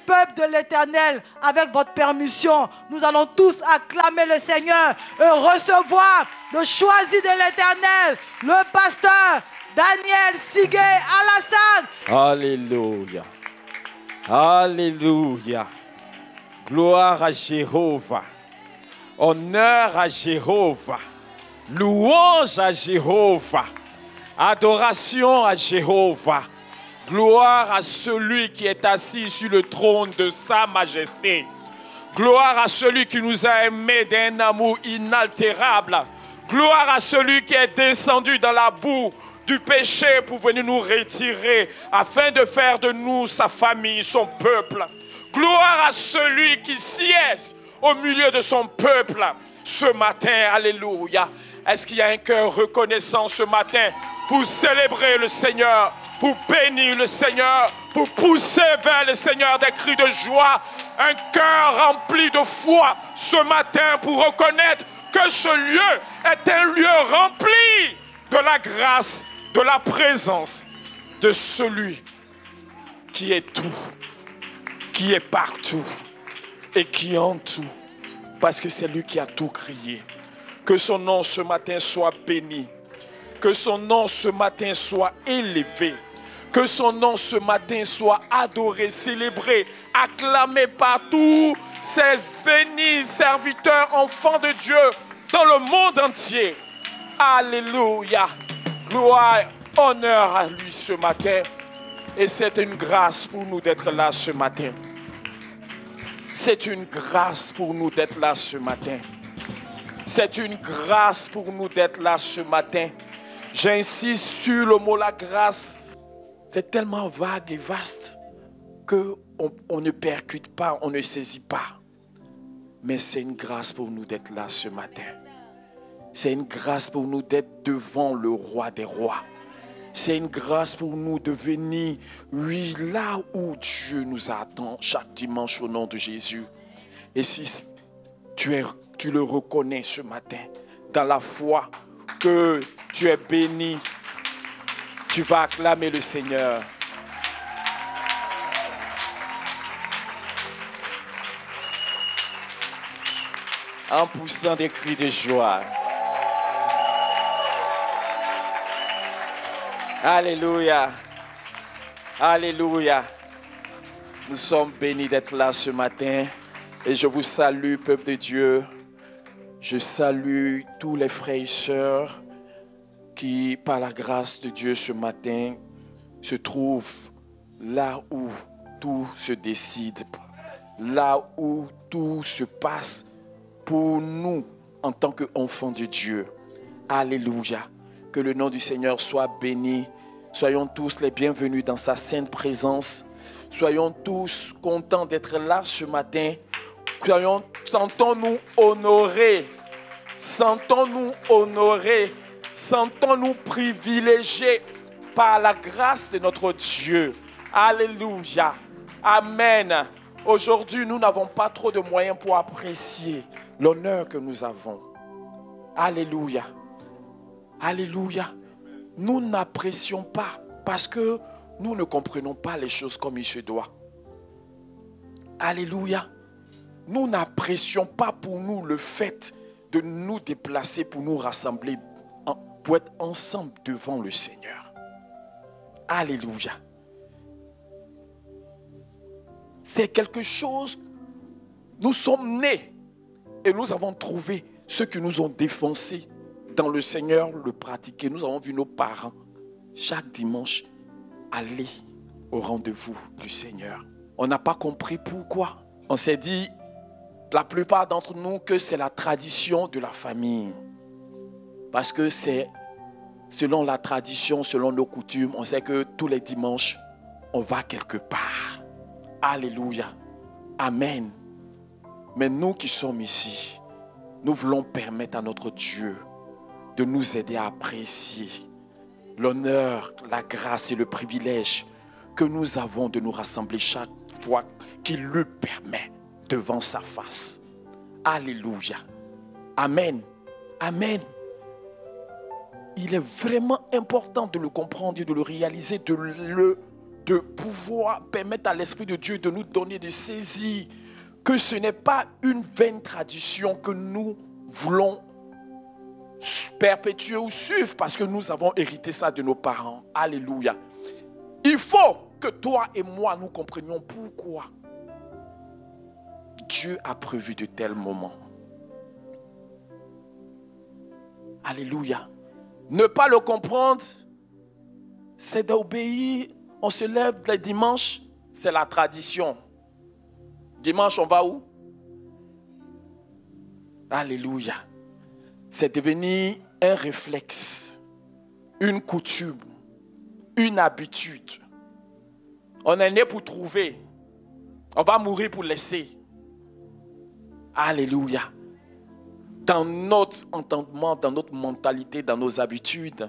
peuple de l'Éternel, avec votre permission, nous allons tous acclamer le Seigneur et recevoir le choisi de l'Éternel, le pasteur Daniel Sigué Alassane. Alléluia. Alléluia. Gloire à Jéhovah. Honneur à Jéhovah. Louange à Jéhovah. Adoration à Jéhovah. Gloire à celui qui est assis sur le trône de sa majesté. Gloire à celui qui nous a aimés d'un amour inaltérable. Gloire à celui qui est descendu dans la boue du péché pour venir nous retirer afin de faire de nous sa famille, son peuple. Gloire à celui qui siège au milieu de son peuple ce matin. Alléluia. Est-ce qu'il y a un cœur reconnaissant ce matin pour célébrer le Seigneur, pour bénir le Seigneur, pour pousser vers le Seigneur des cris de joie, un cœur rempli de foi ce matin pour reconnaître que ce lieu est un lieu rempli de la grâce, de la présence de celui qui est tout, qui est partout et qui est en tout, parce que c'est lui qui a tout créé. Que son nom ce matin soit béni, que son nom ce matin soit élevé, que son nom ce matin soit adoré, célébré, acclamé par tous ces bénis serviteurs, enfants de Dieu dans le monde entier. Alléluia. Gloire, honneur à lui ce matin. Et c'est une grâce pour nous d'être là ce matin. C'est une grâce pour nous d'être là ce matin. C'est une grâce pour nous d'être là ce matin. J'insiste sur le mot la grâce. C'est tellement vague et vaste qu'on ne percute pas, on ne saisit pas. Mais c'est une grâce pour nous d'être là ce matin. C'est une grâce pour nous d'être devant le roi des rois. C'est une grâce pour nous de venir, oui, là où Dieu nous attend chaque dimanche au nom de Jésus. Et si tu le reconnais ce matin, dans la foi que tu es béni, tu vas acclamer le Seigneur. En poussant des cris de joie. Alléluia. Alléluia. Nous sommes bénis d'être là ce matin. Et je vous salue, peuple de Dieu. Je salue tous les frères et sœurs qui, par la grâce de Dieu ce matin, se trouvent là où tout se décide, là où tout se passe pour nous en tant qu'enfants de Dieu. Alléluia. Que le nom du Seigneur soit béni. Soyons tous les bienvenus dans sa sainte présence. Soyons tous contents d'être là ce matin. Sentons-nous honorés. Sentons-nous honorés. Sentons-nous privilégiés par la grâce de notre Dieu. Alléluia. Amen. Aujourd'hui, nous n'avons pas trop de moyens pour apprécier l'honneur que nous avons. Alléluia. Alléluia. Nous n'apprécions pas parce que nous ne comprenons pas les choses comme il se doit. Alléluia. Nous n'apprécions pas pour nous le fait de nous déplacer pour nous rassembler, pour être ensemble devant le Seigneur. Alléluia. C'est quelque chose, nous sommes nés et nous avons trouvé ceux qui nous ont défoncés dans le Seigneur le pratiquer. Nous avons vu nos parents chaque dimanche aller au rendez-vous du Seigneur. On n'a pas compris pourquoi. On s'est dit, la plupart d'entre nous, que c'est la tradition de la famille. Parce que c'est selon la tradition, selon nos coutumes, on sait que tous les dimanches, on va quelque part. Alléluia. Amen. Mais nous qui sommes ici, nous voulons permettre à notre Dieu de nous aider à apprécier l'honneur, la grâce et le privilège que nous avons de nous rassembler chaque fois qu'il le permet devant sa face. Alléluia. Amen. Amen. Il est vraiment important de le comprendre et de le réaliser, de le de pouvoir permettre à l'Esprit de Dieu de nous donner de saisir que ce n'est pas une vaine tradition que nous voulons perpétuer ou suivre parce que nous avons hérité ça de nos parents. Alléluia. Il faut que toi et moi nous comprenions pourquoi Dieu a prévu de tels moments. Alléluia. Ne pas le comprendre, c'est d'obéir. On se lève le dimanche, c'est la tradition. Dimanche, on va où? Alléluia. C'est devenu un réflexe, une coutume, une habitude. On est né pour trouver. On va mourir pour laisser. Alléluia. Dans notre entendement, dans notre mentalité, dans nos habitudes,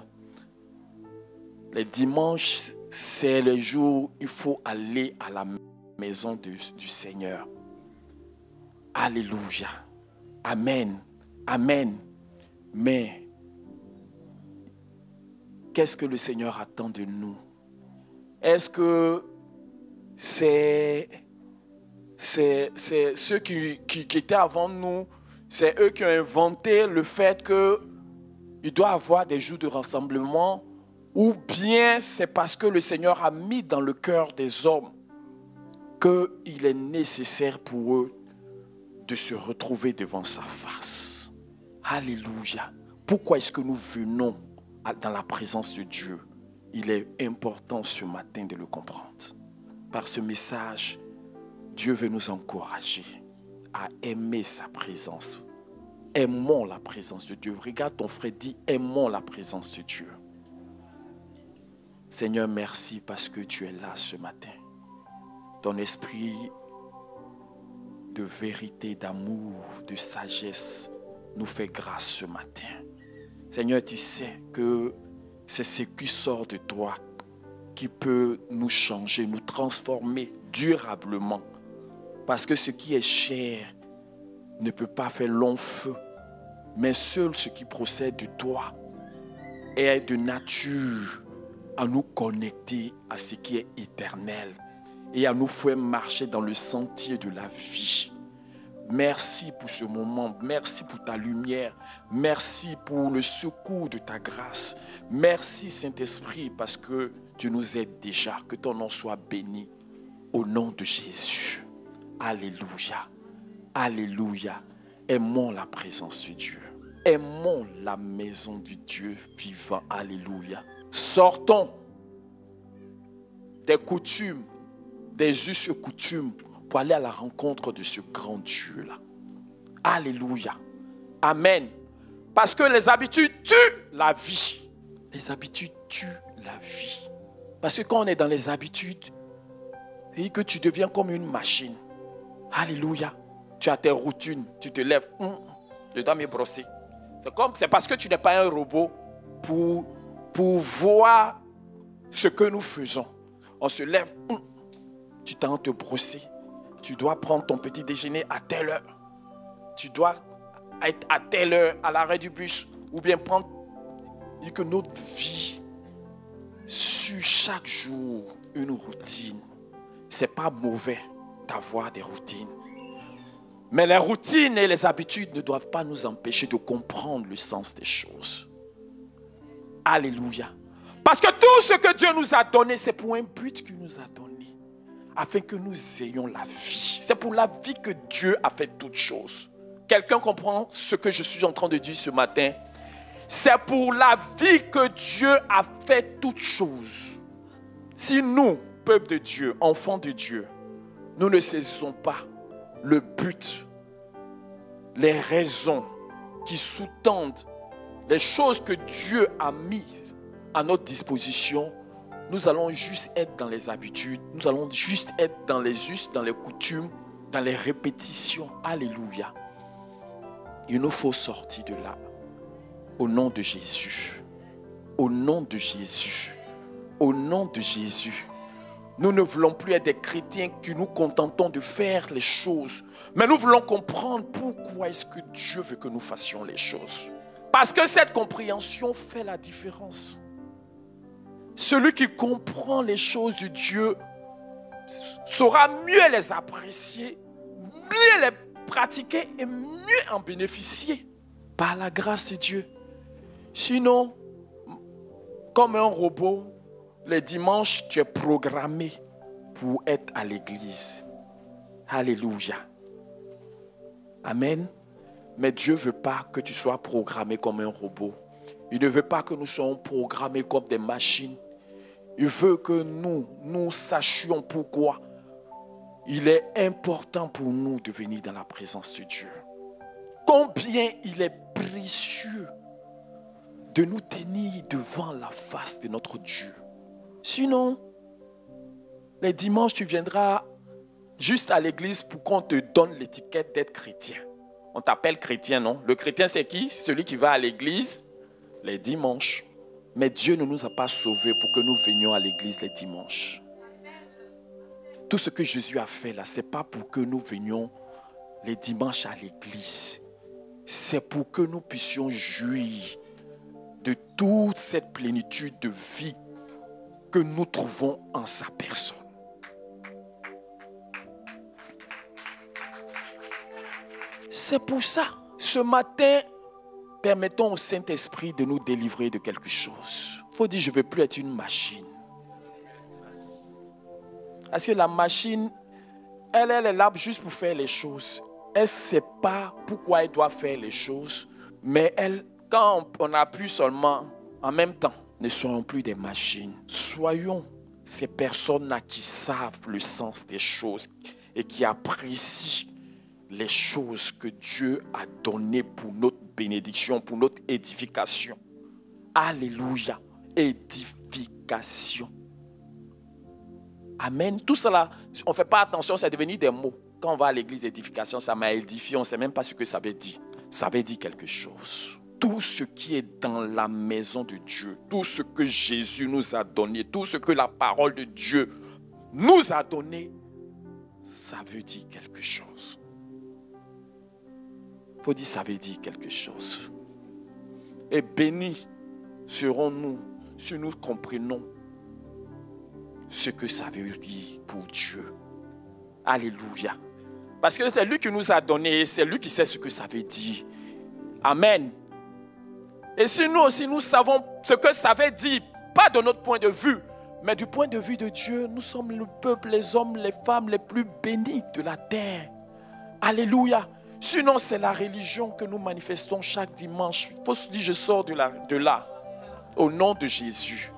les dimanches, c'est le jour où il faut aller à la maison du Seigneur. Alléluia. Amen. Amen. Mais, qu'est-ce que le Seigneur attend de nous? Est-ce que c'est ceux qui étaient avant nous, c'est eux qui ont inventé le fait qu'il doit y avoir des jours de rassemblement, ou bien c'est parce que le Seigneur a mis dans le cœur des hommes qu'il est nécessaire pour eux de se retrouver devant sa face. Alléluia. Pourquoi est-ce que nous venons dans la présence de Dieu? Il est important ce matin de le comprendre. Par ce message, Dieu veut nous encourager à aimer sa présence. Aimons la présence de Dieu. Regarde ton frère, dis aimons la présence de Dieu. Seigneur, merci parce que tu es là ce matin. Ton esprit de vérité, d'amour, de sagesse nous fait grâce ce matin. Seigneur, tu sais que c'est ce qui sort de toi qui peut nous changer, nous transformer durablement. Parce que ce qui est chair ne peut pas faire long feu. Mais seul ce qui procède de toi est de nature à nous connecter à ce qui est éternel et à nous faire marcher dans le sentier de la vie. Merci pour ce moment. Merci pour ta lumière. Merci pour le secours de ta grâce. Merci Saint-Esprit parce que tu nous aides déjà. Que ton nom soit béni au nom de Jésus. Alléluia. Alléluia. Aimons la présence de Dieu. Aimons la maison du Dieu vivant. Alléluia. Sortons des coutumes, des us et coutumes pour aller à la rencontre de ce grand Dieu-là. Alléluia. Amen. Parce que les habitudes tuent la vie. Les habitudes tuent la vie. Parce que quand on est dans les habitudes, c'est que tu deviens comme une machine. Alléluia. Tu as tes routines, tu te lèves. Je dois me brosser. C'est parce que tu n'es pas un robot pour voir ce que nous faisons. On se lève, tu t'en te brosser. Tu dois prendre ton petit déjeuner à telle heure. Tu dois être à telle heure à l'arrêt du bus. Ou bien prendre que notre vie, sur chaque jour, une routine. C'est pas mauvais d'avoir des routines. Mais les routines et les habitudes ne doivent pas nous empêcher de comprendre le sens des choses. Alléluia. Parce que tout ce que Dieu nous a donné, c'est pour un but qu'il nous a donné. Afin que nous ayons la vie. C'est pour la vie que Dieu a fait toutes choses. Quelqu'un comprend ce que je suis en train de dire ce matin? C'est pour la vie que Dieu a fait toutes choses. Si nous, peuple de Dieu, enfants de Dieu, nous ne saisissons pas le but, les raisons qui sous-tendent les choses que Dieu a mises à notre disposition, nous allons juste être dans les habitudes, nous allons juste être dans les us, dans les coutumes, dans les répétitions. Alléluia. Il nous faut sortir de là. Au nom de Jésus. Au nom de Jésus. Au nom de Jésus. Nous ne voulons plus être des chrétiens qui nous contentons de faire les choses. Mais nous voulons comprendre pourquoi est-ce que Dieu veut que nous fassions les choses. Parce que cette compréhension fait la différence. Celui qui comprend les choses de Dieu saura mieux les apprécier, mieux les pratiquer et mieux en bénéficier par la grâce de Dieu. Sinon, comme un robot, les dimanches, tu es programmé pour être à l'église. Alléluia. Amen. Mais Dieu ne veut pas que tu sois programmé comme un robot. Il ne veut pas que nous soyons programmés comme des machines. Il veut que nous sachions pourquoi il est important pour nous de venir dans la présence de Dieu. Combien il est précieux de nous tenir devant la face de notre Dieu. Sinon, les dimanches, tu viendras juste à l'église pour qu'on te donne l'étiquette d'être chrétien. On t'appelle chrétien, non? Le chrétien, c'est qui? Celui qui va à l'église les dimanches. Mais Dieu ne nous a pas sauvés pour que nous venions à l'église les dimanches. Tout ce que Jésus a fait là, ce n'est pas pour que nous venions les dimanches à l'église. C'est pour que nous puissions jouir de toute cette plénitude de vie que nous trouvons en sa personne. C'est pour ça, ce matin, permettons au Saint-Esprit de nous délivrer de quelque chose. Il faut dire, je ne veux plus être une machine. Parce que la machine, elle est là juste pour faire les choses. Elle ne sait pas pourquoi elle doit faire les choses. Mais elle, quand on appuie seulement en même temps, ne soyons plus des machines. Soyons ces personnes-là qui savent le sens des choses et qui apprécient les choses que Dieu a données pour notre bénédiction, pour notre édification. Alléluia. Édification. Amen. Tout cela, on ne fait pas attention, c'est devenu des mots. Quand on va à l'église, édification, ça m'a édifié, on ne sait même pas ce que ça veut dire. Ça veut dire quelque chose. Tout ce qui est dans la maison de Dieu, tout ce que Jésus nous a donné, tout ce que la parole de Dieu nous a donné, ça veut dire quelque chose. Il faut dire ça veut dire quelque chose. Et bénis serons-nous si nous comprenons ce que ça veut dire pour Dieu. Alléluia. Parce que c'est lui qui nous a donné, c'est lui qui sait ce que ça veut dire. Amen. Et si nous aussi nous savons ce que ça veut dire, pas de notre point de vue, mais du point de vue de Dieu, nous sommes le peuple, les hommes, les femmes les plus bénis de la terre. Alléluia. Sinon, c'est la religion que nous manifestons chaque dimanche. Il faut se dire, je sors de là. Au nom de Jésus.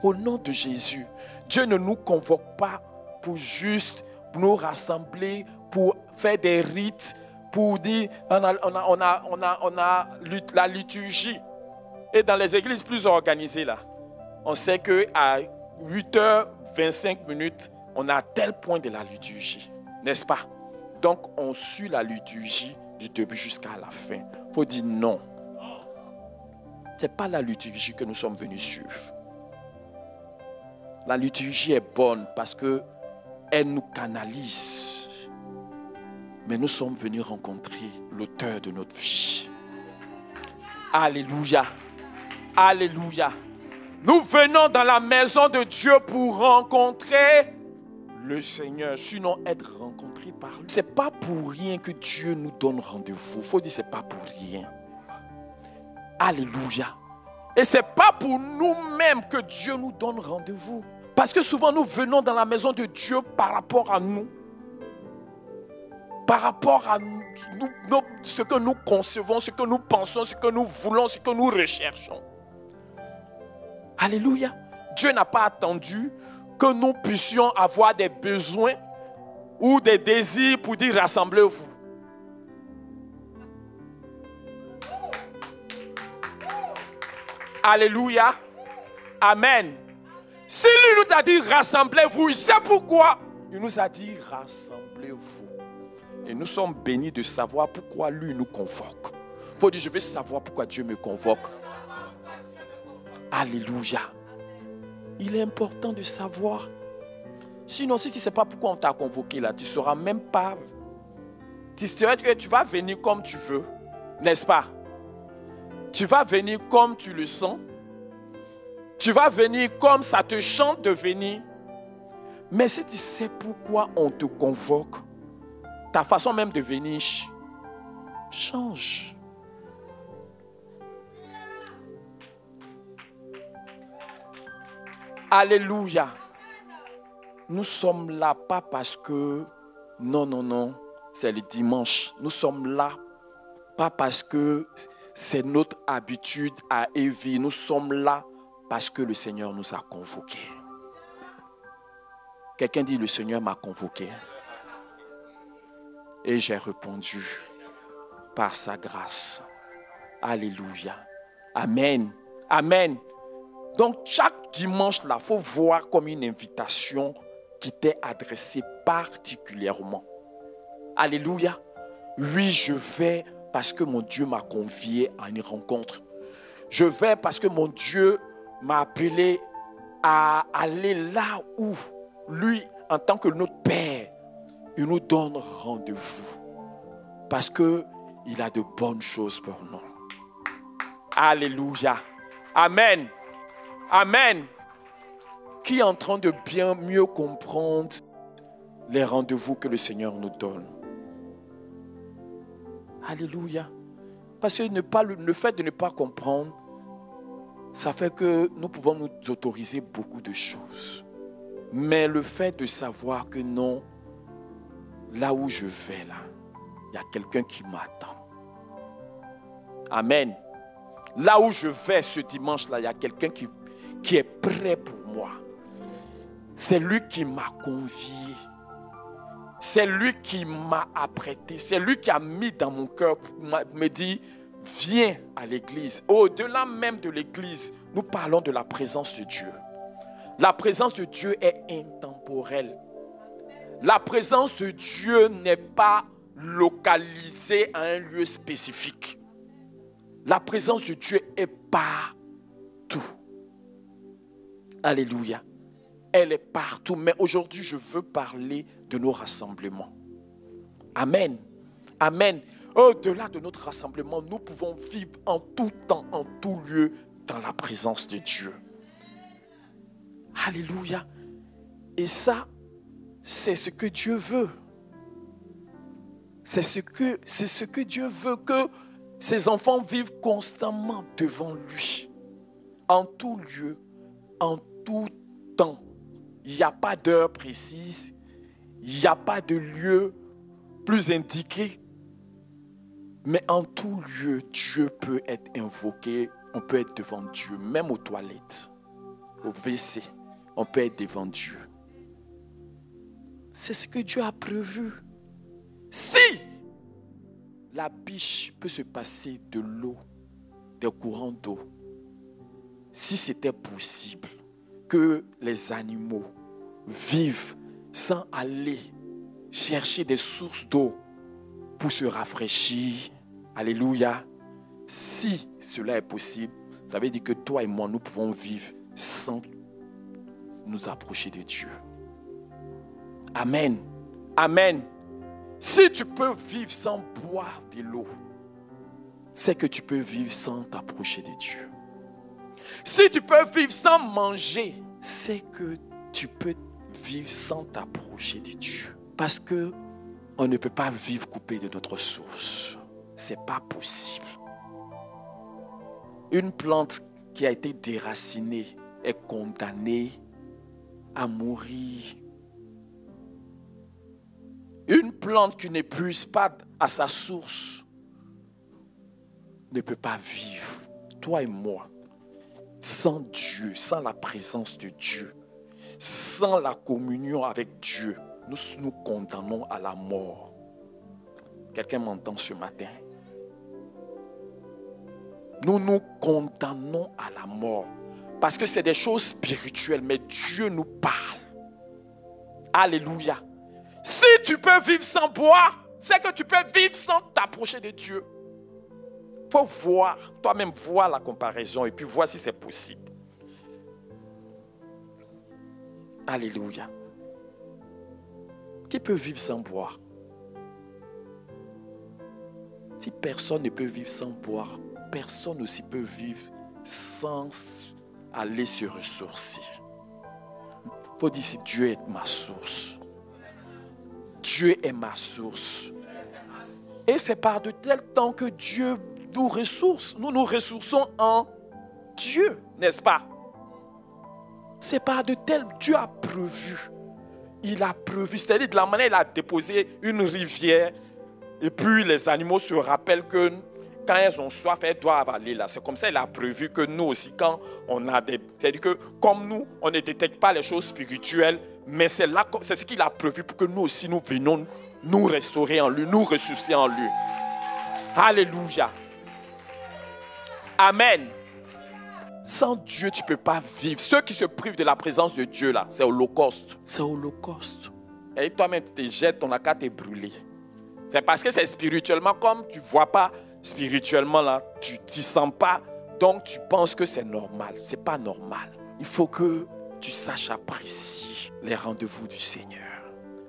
Au nom de Jésus. Dieu ne nous convoque pas pour juste nous rassembler, pour faire des rites, pour dire, on a la liturgie. Et dans les églises plus organisées, là, on sait qu'à 8h25, on a tel point de la liturgie. N'est-ce pas? Donc, on suit la liturgie du début jusqu'à la fin. Il faut dire non. Ce n'est pas la liturgie que nous sommes venus suivre. La liturgie est bonne parce qu'elle nous canalise. Mais nous sommes venus rencontrer l'auteur de notre vie. Alléluia. Alléluia. Nous venons dans la maison de Dieu pour rencontrer le Seigneur, sinon être rencontré par lui. Ce n'est pas pour rien que Dieu nous donne rendez-vous. Il faut dire que ce n'est pas pour rien. Alléluia. Et ce n'est pas pour nous-mêmes que Dieu nous donne rendez-vous. Parce que souvent nous venons dans la maison de Dieu par rapport à nous. Par rapport à nous, ce que nous concevons, ce que nous pensons, ce que nous voulons, ce que nous recherchons. Alléluia. Dieu n'a pas attendu que nous puissions avoir des besoins ou des désirs pour dire rassemblez-vous. Alléluia. Amen. Si lui nous a dit rassemblez-vous, c'est pourquoi il nous a dit rassemblez-vous. Et nous sommes bénis de savoir pourquoi lui nous convoque. Il faut dire, je veux savoir pourquoi Dieu me convoque. Alléluia. Il est important de savoir. Sinon, si tu ne sais pas pourquoi on t'a convoqué là, tu ne sauras même pas. Tu sauras que tu vas venir comme tu veux, n'est-ce pas? Tu vas venir comme tu le sens. Tu vas venir comme ça te chante de venir. Mais si tu sais pourquoi on te convoque, ta façon même de venir change. Alléluia. Nous sommes là pas parce que non, c'est le dimanche. Nous sommes là pas parce que c'est notre habitude à Evie. Nous sommes là parce que le Seigneur nous a convoqués. Quelqu'un dit, le Seigneur m'a convoqué. Et j'ai répondu par sa grâce. Alléluia. Amen. Amen. Donc chaque dimanche là, il faut voir comme une invitation qui t'est adressée particulièrement. Alléluia. Oui, je vais parce que mon Dieu m'a convié à une rencontre. Je vais parce que mon Dieu m'a appelé à aller là où lui, en tant que notre Père, il nous donne rendez-vous. Parce qu'il a de bonnes choses pour nous. Alléluia. Amen. Amen. Qui est en train de bien mieux comprendre les rendez-vous que le Seigneur nous donne? Alléluia. Parce que le fait de ne pas comprendre, ça fait que nous pouvons nous autoriser beaucoup de choses. Mais le fait de savoir que non, là où je vais là, il y a quelqu'un qui m'attend. Amen. Là où je vais ce dimanche-là, il y a quelqu'un qui est prêt pour moi. C'est lui qui m'a convié. C'est lui qui m'a apprêté. C'est lui qui a mis dans mon cœur, me dit, viens à l'église. Au-delà même de l'église, nous parlons de la présence de Dieu. La présence de Dieu est intemporelle. La présence de Dieu n'est pas localisée à un lieu spécifique. La présence de Dieu est partout. Alléluia. Elle est partout. Mais aujourd'hui, je veux parler de nos rassemblements. Amen. Amen. Au-delà de notre rassemblement, nous pouvons vivre en tout temps, en tout lieu, dans la présence de Dieu. Alléluia. Et ça, c'est ce que Dieu veut. C'est ce que Dieu veut, que ses enfants vivent constamment devant lui. En tout lieu, en tout temps. Il n'y a pas d'heure précise. Il n'y a pas de lieu plus indiqué. Mais en tout lieu, Dieu peut être invoqué. On peut être devant Dieu, même aux toilettes, au WC. On peut être devant Dieu. C'est ce que Dieu a prévu. Si la biche peut se passer de l'eau, des courants d'eau, si c'était possible que les animaux vivent sans aller chercher des sources d'eau pour se rafraîchir, alléluia, si cela est possible, ça veut dire que toi et moi, nous pouvons vivre sans nous approcher de Dieu. Amen. Amen. Si tu peux vivre sans boire de l'eau, c'est que tu peux vivre sans t'approcher de Dieu. Si tu peux vivre sans manger, c'est que tu peux vivre sans t'approcher de Dieu. Parce que on ne peut pas vivre coupé de notre source. C'est pas possible. Une plante qui a été déracinée est condamnée à mourir. Une plante qui n'épuise pas à sa source ne peut pas vivre. Toi et moi, sans Dieu, sans la présence de Dieu, sans la communion avec Dieu, nous nous condamnons à la mort. Quelqu'un m'entend ce matin? Nous nous condamnons à la mort. Parce que c'est des choses spirituelles, mais Dieu nous parle. Alléluia. Si tu peux vivre sans boire, c'est que tu peux vivre sans t'approcher de Dieu. Il faut voir, toi-même voir la comparaison et puis voir si c'est possible. Alléluia. Qui peut vivre sans boire? Si personne ne peut vivre sans boire, personne aussi peut vivre sans aller se ressourcer. Il faut dire, Dieu est ma source. Dieu est ma source. Et c'est par de tel temps que Dieu nous ressource. Nous nous ressourçons en Dieu, n'est-ce pas? C'est par de tel... Dieu a prévu. Il a prévu. C'est-à-dire de la manière il a déposé une rivière. Et puis les animaux se rappellent que quand elles ont soif, elles doivent aller là. C'est comme ça qu'il a prévu que nous aussi, quand on a des... C'est-à-dire que comme nous, on ne détecte pas les choses spirituelles, mais c'est là, c'est ce qu'il a prévu pour que nous aussi, nous venions nous restaurer en lui, nous ressourcer en lui. Alléluia. Amen. Sans Dieu, tu ne peux pas vivre. Ceux qui se privent de la présence de Dieu, là, c'est holocauste. C'est holocauste. Et toi-même, tu te jettes, ton acte est brûlé. C'est parce que c'est spirituellement, comme tu ne vois pas spirituellement, là, tu ne sens pas, donc tu penses que c'est normal. Ce n'est pas normal. Il faut que tu saches apprécier les rendez-vous du Seigneur.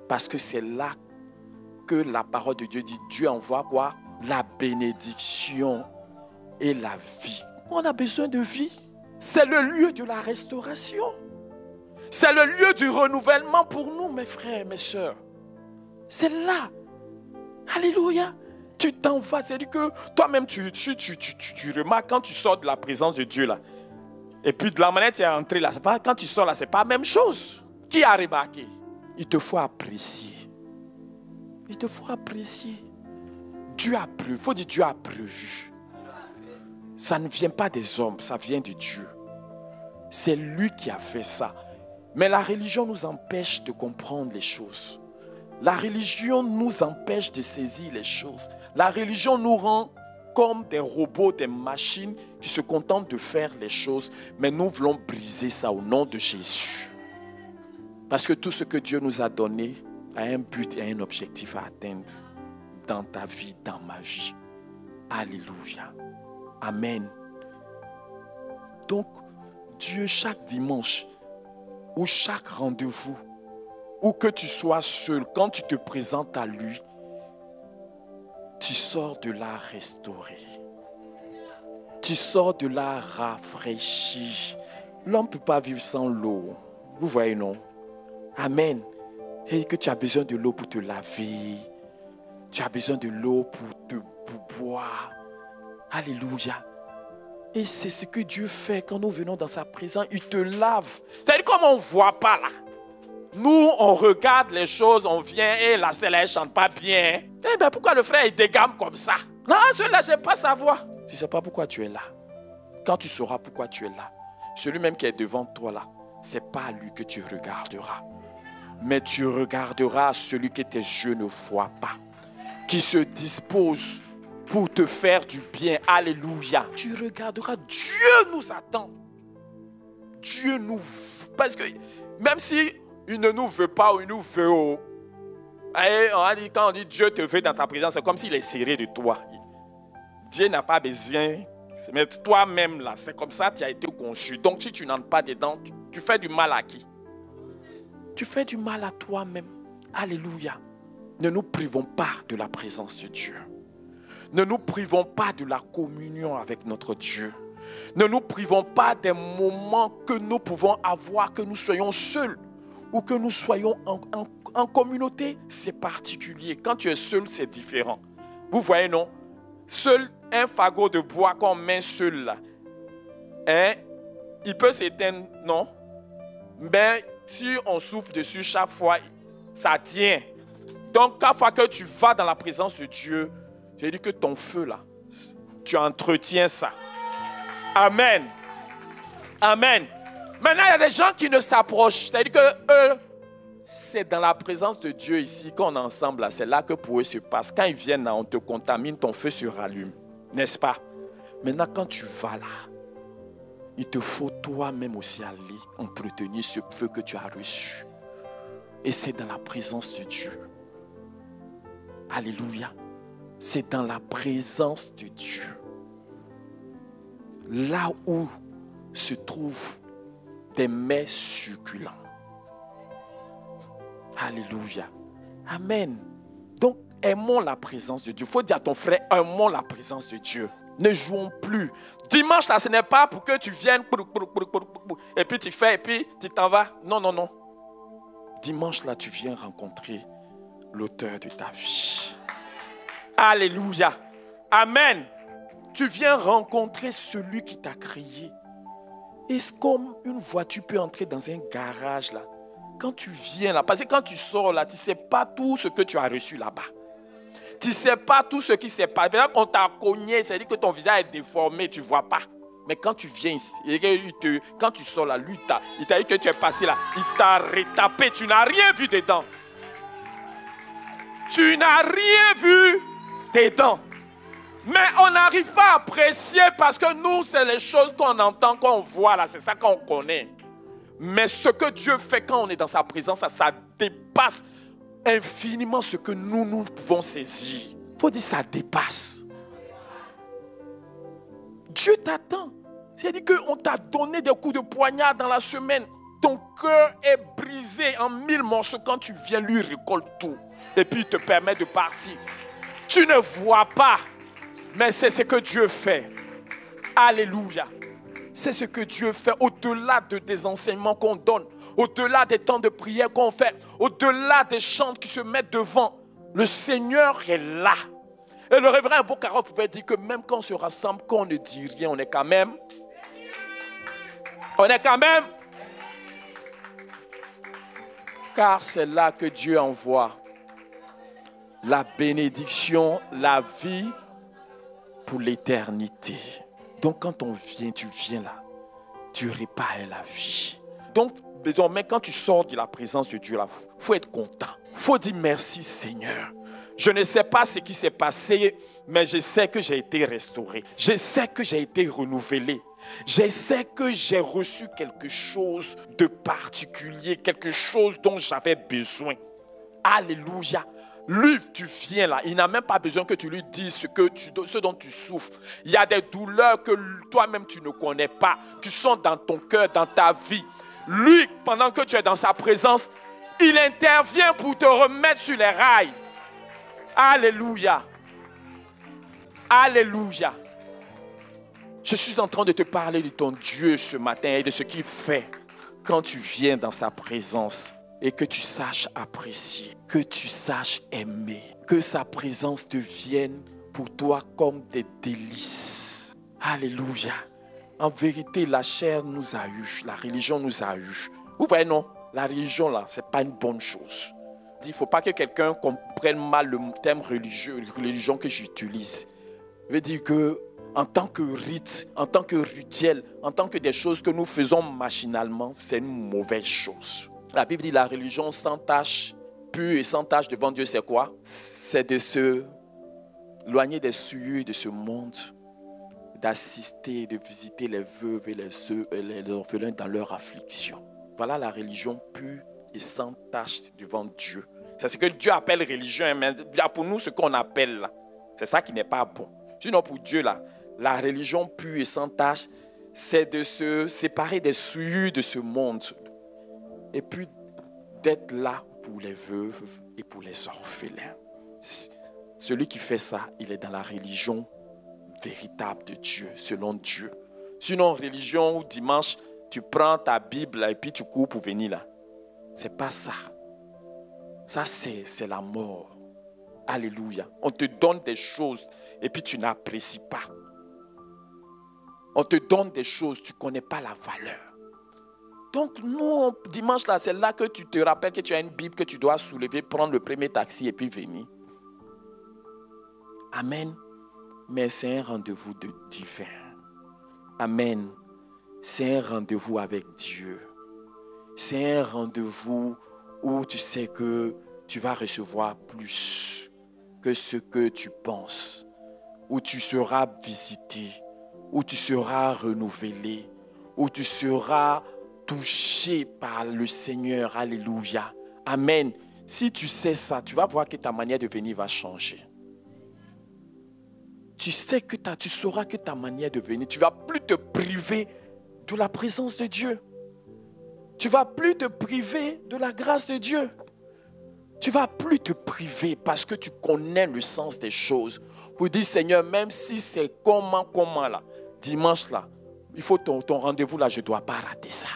Parce que c'est là que la parole de Dieu dit, Dieu envoie quoi? La bénédiction et la vie. On a besoin de vie. C'est le lieu de la restauration. C'est le lieu du renouvellement pour nous, mes frères, mes sœurs. C'est là. Alléluia. Tu t'en vas. C'est-à-dire que toi-même, tu remarques quand tu sors de la présence de Dieu là. Et puis de la manière tu es entré là, pas, quand tu sors là, ce n'est pas la même chose. Qui a remarqué? Il te faut apprécier. Il te faut apprécier. Dieu a prévu. Il faut dire Dieu a prévu. Ça ne vient pas des hommes, ça vient de Dieu. C'est lui qui a fait ça. Mais la religion nous empêche de comprendre les choses. La religion nous empêche de saisir les choses. La religion nous rend comme des robots, des machines qui se contentent de faire les choses. Mais nous voulons briser ça au nom de Jésus. Parce que tout ce que Dieu nous a donné a un but et un objectif à atteindre dans ta vie, dans ma vie. Alléluia. Amen. Donc, Dieu, chaque dimanche, ou chaque rendez-vous, ou que tu sois seul, quand tu te présentes à lui, tu sors de là restauré. Tu sors de là rafraîchi. L'homme ne peut pas vivre sans l'eau. Vous voyez, non? Amen. Et que tu as besoin de l'eau pour te laver. Tu as besoin de l'eau pour boire. Alléluia. Et c'est ce que Dieu fait quand nous venons dans sa présence. Il te lave. C'est-à-dire comme on ne voit pas là. Nous, on regarde les choses, on vient et la celle-là, elle ne chante pas bien. Eh bien, pourquoi le frère, il dégamme comme ça? Non, celui-là, je n'aime pas sa voix. Tu ne sais pas pourquoi tu es là. Quand tu sauras pourquoi tu es là, celui-même qui est devant toi là, ce n'est pas à lui que tu regarderas. Mais tu regarderas celui que tes yeux ne voient pas. Qui se dispose pour te faire du bien. Alléluia. Tu regarderas. Dieu nous attend. Dieu nous... Parce que même si il ne nous veut pas ou il nous veut... Quand on dit Dieu te veut dans ta présence, c'est comme s'il est serré de toi. Dieu n'a pas besoin. Mais toi-même là, c'est comme ça que tu as été conçu. Donc si tu n'entres pas dedans, tu fais du mal à qui? Tu fais du mal à toi-même. Alléluia. Ne nous privons pas de la présence de Dieu. Ne nous privons pas de la communion avec notre Dieu. Ne nous privons pas des moments que nous pouvons avoir, que nous soyons seuls ou que nous soyons en communauté. C'est particulier. Quand tu es seul, c'est différent. Vous voyez, non? Seul, un fagot de bois qu'on met seul là, hein, il peut s'éteindre, non? Mais si on souffle dessus chaque fois, ça tient. Donc, chaque fois que tu vas dans la présence de Dieu, j'ai dit que ton feu là, tu entretiens ça. Amen. Amen. Maintenant, il y a des gens qui ne s'approchent. C'est-à-dire que eux, c'est dans la présence de Dieu ici qu'on est ensemble. Là, c'est là que pour eux se passe. Quand ils viennent là, on te contamine, ton feu se rallume. N'est-ce pas? Maintenant, quand tu vas là, il te faut toi-même aussi aller entretenir ce feu que tu as reçu. Et c'est dans la présence de Dieu. Alléluia. C'est dans la présence de Dieu. Là où se trouvent des mets succulents. Alléluia. Amen. Donc, aimons la présence de Dieu. Il faut dire à ton frère, aimons la présence de Dieu. Ne jouons plus. Dimanche, là, ce n'est pas pour que tu viennes et puis tu fais et puis tu t'en vas. Non, non, non. Dimanche, là, tu viens rencontrer l'auteur de ta vie. Alléluia. Amen. Tu viens rencontrer celui qui t'a créé. Et c'est comme une voiture peut entrer dans un garage, là. Quand tu viens là, parce que quand tu sors là, tu ne sais pas tout ce que tu as reçu là-bas. Tu ne sais pas tout ce qui s'est passé. Maintenant qu'on t'a cogné, c'est-à-dire que ton visage est déformé, tu ne vois pas. Mais quand tu viens ici, quand tu sors là, lui, il t'a dit que tu es passé là, il t'a retapé, tu n'as rien vu dedans. Tu n'as rien vu dedans. Mais on n'arrive pas à apprécier parce que nous, c'est les choses qu'on entend, qu'on voit là, c'est ça qu'on connaît. Mais ce que Dieu fait quand on est dans sa présence, ça dépasse infiniment ce que nous pouvons saisir. Il faut dire ça dépasse. Dieu t'attend. C'est-à-dire qu'on t'a donné des coups de poignard dans la semaine. Ton cœur est brisé en 1000 morceaux quand tu viens, lui récolte tout. Et puis il te permet de partir. Tu ne vois pas, mais c'est ce que Dieu fait. Alléluia. C'est ce que Dieu fait au-delà des enseignements qu'on donne, au-delà des temps de prière qu'on fait, au-delà des chants qui se mettent devant. Le Seigneur est là. Et le révérend Bokaro pouvait dire que même quand on se rassemble, quand on ne dit rien, on est quand même. Car c'est là que Dieu envoie la bénédiction, la vie pour l'éternité. Donc quand on vient, tu viens là, tu répares la vie. Donc désormais quand tu sors de la présence de Dieu là, il faut être content. Il faut dire merci Seigneur. Je ne sais pas ce qui s'est passé, mais je sais que j'ai été restauré. Je sais que j'ai été renouvelé. Je sais que j'ai reçu quelque chose de particulier, quelque chose dont j'avais besoin. Alléluia. Lui, tu viens là, il n'a même pas besoin que tu lui dises ce dont tu souffres. Il y a des douleurs que toi-même tu ne connais pas, qui sont dans ton cœur, dans ta vie. Lui, pendant que tu es dans sa présence, il intervient pour te remettre sur les rails. Alléluia. Alléluia. Je suis en train de te parler de ton Dieu ce matin et de ce qu'il fait quand tu viens dans sa présence. Et que tu saches apprécier, que tu saches aimer, que sa présence devienne pour toi comme des délices. Alléluia. En vérité, la chair nous a eu, la religion nous a eu. Vous voyez, non, la religion là, ce n'est pas une bonne chose. Il ne faut pas que quelqu'un comprenne mal le terme religion que j'utilise. Je veux dire que en tant que rite, en tant que rituel, en tant que des choses que nous faisons machinalement, c'est une mauvaise chose. La Bible dit la religion sans tache, pure et sans tache devant Dieu, c'est quoi? C'est de se éloigner des souillures de ce monde, d'assister, de visiter les veuves et les orphelins dans leur affliction. Voilà la religion pure et sans tache devant Dieu. C'est ce que Dieu appelle religion, mais pour nous, ce qu'on appelle là, c'est ça qui n'est pas bon. Sinon pour Dieu, là, la religion pure et sans tache, c'est de se séparer des souillures de ce monde. Et puis d'être là pour les veuves et pour les orphelins. Celui qui fait ça, il est dans la religion véritable de Dieu, selon Dieu. Sinon, religion où dimanche, tu prends ta Bible et puis tu cours pour venir là. C'est pas ça. Ça, c'est la mort. Alléluia. On te donne des choses et puis tu n'apprécies pas. On te donne des choses, tu ne connais pas la valeur. Donc, nous, dimanche, là, c'est là que tu te rappelles que tu as une Bible que tu dois soulever, prendre le premier taxi et puis venir. Amen. Mais c'est un rendez-vous de divin. Amen. C'est un rendez-vous avec Dieu. C'est un rendez-vous où tu sais que tu vas recevoir plus que ce que tu penses. Où tu seras visité, où tu seras renouvelé, où tu seras touché par le Seigneur. Alléluia. Amen. Si tu sais ça, tu vas voir que ta manière de venir va changer. Tu sauras que ta manière de venir, tu ne vas plus te priver de la présence de Dieu. Tu ne vas plus te priver de la grâce de Dieu. Tu ne vas plus te priver parce que tu connais le sens des choses. Pour dire, Seigneur, même si c'est comment là, dimanche là, il faut ton rendez-vous là, je ne dois pas rater ça.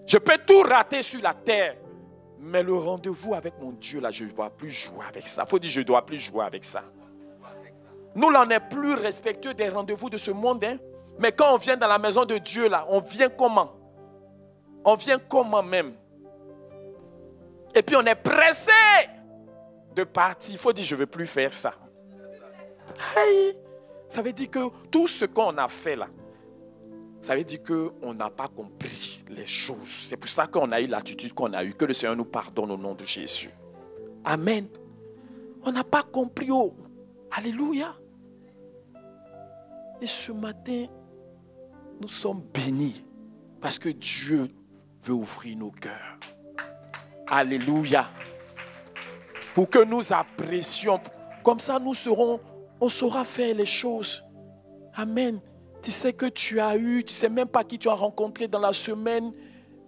Je peux tout rater sur la terre, mais le rendez-vous avec mon Dieu là, je ne dois plus jouer avec ça. Il faut dire, je ne dois plus jouer avec ça. Nous, là, on n'est plus respectueux des rendez-vous de ce monde. Hein? Mais quand on vient dans la maison de Dieu là, on vient comment? On vient comment même? Et puis on est pressé de partir. Il faut dire, je ne veux plus faire ça. Hey, ça veut dire que tout ce qu'on a fait là, ça veut dire qu'on n'a pas compris les choses. C'est pour ça qu'on a eu l'attitude qu'on a eue. Que le Seigneur nous pardonne au nom de Jésus. Amen. On n'a pas compris. Oh. Alléluia. Et ce matin, nous sommes bénis parce que Dieu veut ouvrir nos cœurs. Alléluia. Pour que nous apprécions. Comme ça, on saura faire les choses. Amen. Tu sais que tu as eu, tu ne sais même pas qui tu as rencontré dans la semaine.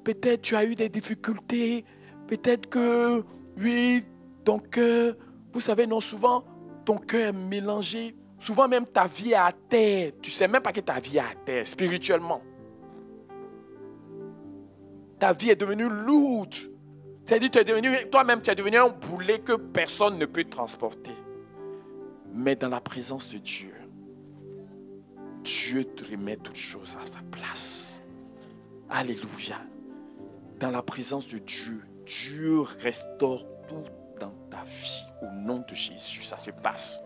Peut-être tu as eu des difficultés. Peut-être que, oui, ton cœur, vous savez, non, souvent, ton cœur est mélangé. Souvent même ta vie est à terre. Tu ne sais même pas que ta vie est à terre, spirituellement. Ta vie est devenue lourde. C'est-à-dire, toi-même, tu es devenu un boulet que personne ne peut transporter. Mais dans la présence de Dieu, Dieu te remet toutes choses à sa place. Alléluia. Dans la présence de Dieu, Dieu restaure tout dans ta vie. Au nom de Jésus, ça se passe.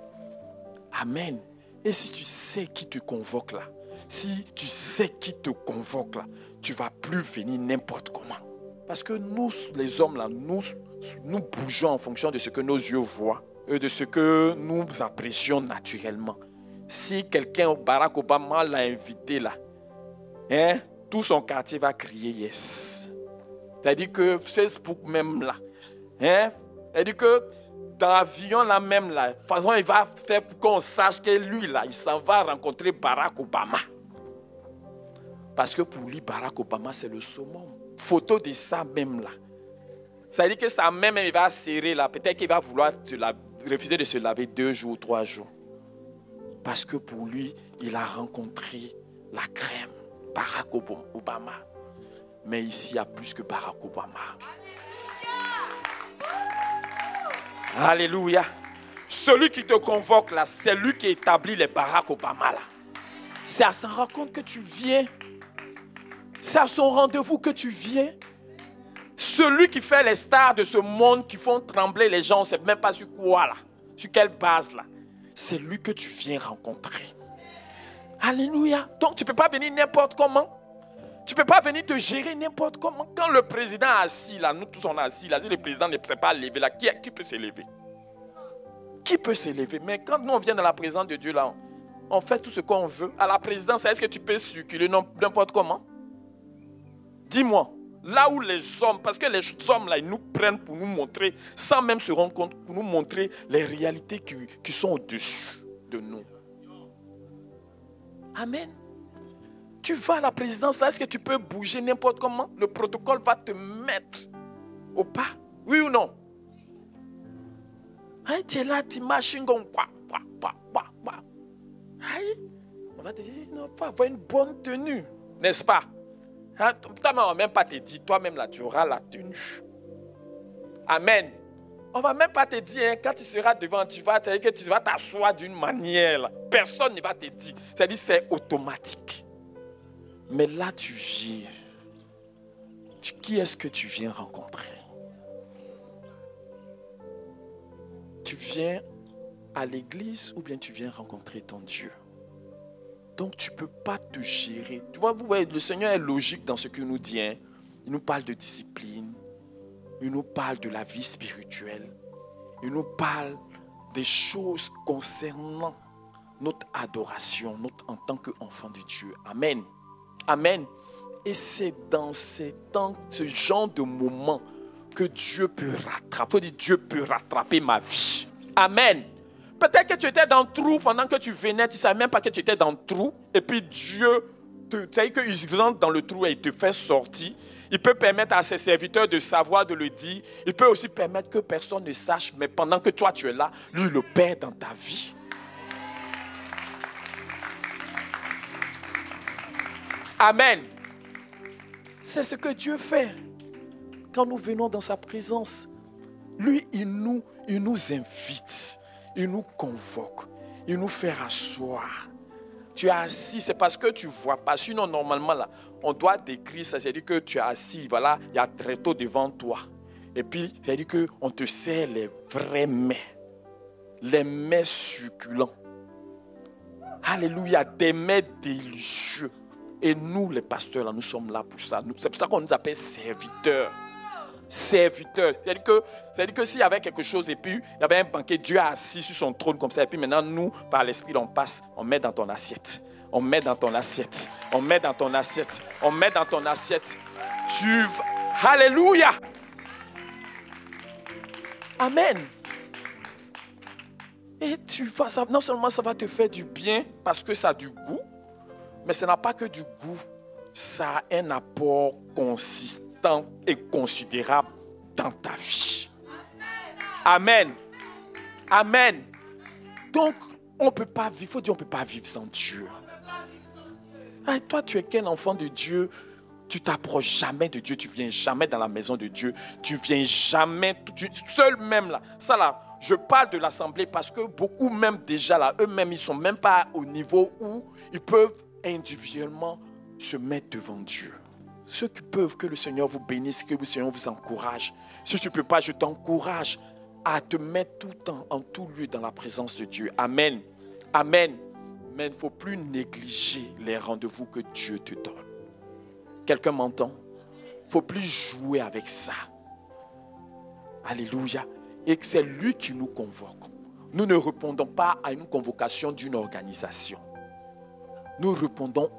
Amen. Et si tu sais qui te convoque là, si tu sais qui te convoque là, tu ne vas plus venir n'importe comment. Parce que nous, les hommes là, nous bougeons en fonction de ce que nos yeux voient et de ce que nous apprécions naturellement. Si quelqu'un, Barack Obama, l'a invité là, hein, tout son quartier va crier yes. C'est-à-dire que Facebook même là, hein, c'est-à-dire que dans l'avion là même là, de toute façon il va faire pour qu'on sache que lui là, il s'en va rencontrer Barack Obama. Parce que pour lui, Barack Obama c'est le summum. Photo de ça même là. Ça veut dire que ça même il va serrer là. Peut-être qu'il va vouloir refuser de se laver 2 jours ou 3 jours. Parce que pour lui, il a rencontré la crème, Barack Obama. Mais ici, il y a plus que Barack Obama. Alléluia. Celui qui te convoque là, c'est lui qui établit les Barack Obama là. C'est à sa rencontre que tu viens. C'est à son rendez-vous que tu viens. Celui qui fait les stars de ce monde qui font trembler les gens, on ne sait même pas sur quoi là. Sur quelle base là. C'est lui que tu viens rencontrer. Alléluia. Donc tu ne peux pas venir n'importe comment. Tu ne peux pas venir te gérer n'importe comment. Quand le président est assis là, nous tous on est assis là, si le président ne peut pas lever là, qui peut s'élever? Qui peut s'élever? Mais quand nous on vient dans la présence de Dieu là, on fait tout ce qu'on veut. À la présidence, est-ce que tu peux circuler n'importe comment? Dis-moi. Là où les hommes, parce que les hommes là, ils nous prennent pour nous montrer, sans même se rendre compte, pour nous montrer les réalités qui sont au-dessus de nous. Amen. Tu vas à la présidence là, est-ce que tu peux bouger n'importe comment? Le protocole va te mettre au pas. Oui ou non? Hein, tu es là, tu machines comme quoi. On va te dire, non, il faut avoir une bonne tenue, n'est-ce pas? Hein? Toi-même, on ne va même pas te dire, toi-même là, tu auras la tenue. Amen. On ne va même pas te dire, hein, quand tu seras devant, tu vas t'asseoir d'une manière. Là. Personne ne va te dire. C'est-à-dire, c'est automatique. Mais là, tu viens. Qui est-ce que tu viens rencontrer? Tu viens à l'église ou bien tu viens rencontrer ton Dieu? Donc, tu ne peux pas te gérer. Tu vois, vous voyez, le Seigneur est logique dans ce qu'il nous dit. Hein. Il nous parle de discipline. Il nous parle de la vie spirituelle. Il nous parle des choses concernant notre adoration, en tant qu'enfant de Dieu. Amen. Amen. Et c'est dans ce genre de moment que Dieu peut rattraper. Dieu peut rattraper ma vie. Amen. Peut-être que tu étais dans le trou pendant que tu venais, tu ne savais même pas que tu étais dans le trou. Et puis Dieu, tu sais qu'il rentre dans le trou et il te fait sortir. Il peut permettre à ses serviteurs de savoir, de le dire. Il peut aussi permettre que personne ne sache, mais pendant que toi tu es là, lui le perd dans ta vie. Amen. C'est ce que Dieu fait. Quand nous venons dans sa présence, lui, il nous invite, il nous convoque, il nous fait rasseoir. Tu es assis, c'est parce que tu ne vois pas. Sinon, normalement, là, on doit décrire ça. C'est-à-dire que tu es assis, voilà, il y a très tôt devant toi. Et puis, c'est-à-dire qu'on te sert les vrais mets. Les mets succulents. Alléluia, des mets délicieux. Et nous, les pasteurs, là, nous sommes là pour ça. C'est pour ça qu'on nous appelle serviteurs. Serviteurs. C'est-à-dire que s'il y avait quelque chose et puis il y avait un banquet, Dieu est assis sur son trône comme ça. Et puis maintenant, nous, par l'esprit, on passe, on met dans ton assiette. On met dans ton assiette. On met dans ton assiette. On met dans ton assiette. Alléluia. Amen. Et tu vas, ça, non seulement ça va te faire du bien parce que ça a du goût, mais ça n'a pas que du goût. Ça a un apport consistant et considérable dans ta vie. Amen. Amen. Donc, on ne peut pas vivre, il faut dire on ne peut pas vivre sans Dieu. Ah, toi, tu es qu'un enfant de Dieu. Tu t'approches jamais de Dieu, tu viens jamais dans la maison de Dieu, tu viens jamais, seul même là. Ça là, je parle de l'assemblée parce que beaucoup même déjà là, eux-mêmes, ils ne sont même pas au niveau où ils peuvent individuellement se mettre devant Dieu. Ceux qui peuvent, que le Seigneur vous bénisse, que le Seigneur vous encourage. Si tu ne peux pas, je t'encourage à te mettre tout le temps, en tout lieu dans la présence de Dieu. Amen. Amen. Mais il ne faut plus négliger les rendez-vous que Dieu te donne. Quelqu'un m'entend? Il ne faut plus jouer avec ça. Alléluia. Et que c'est lui qui nous convoque. Nous ne répondons pas à une convocation d'une organisation. Nous répondons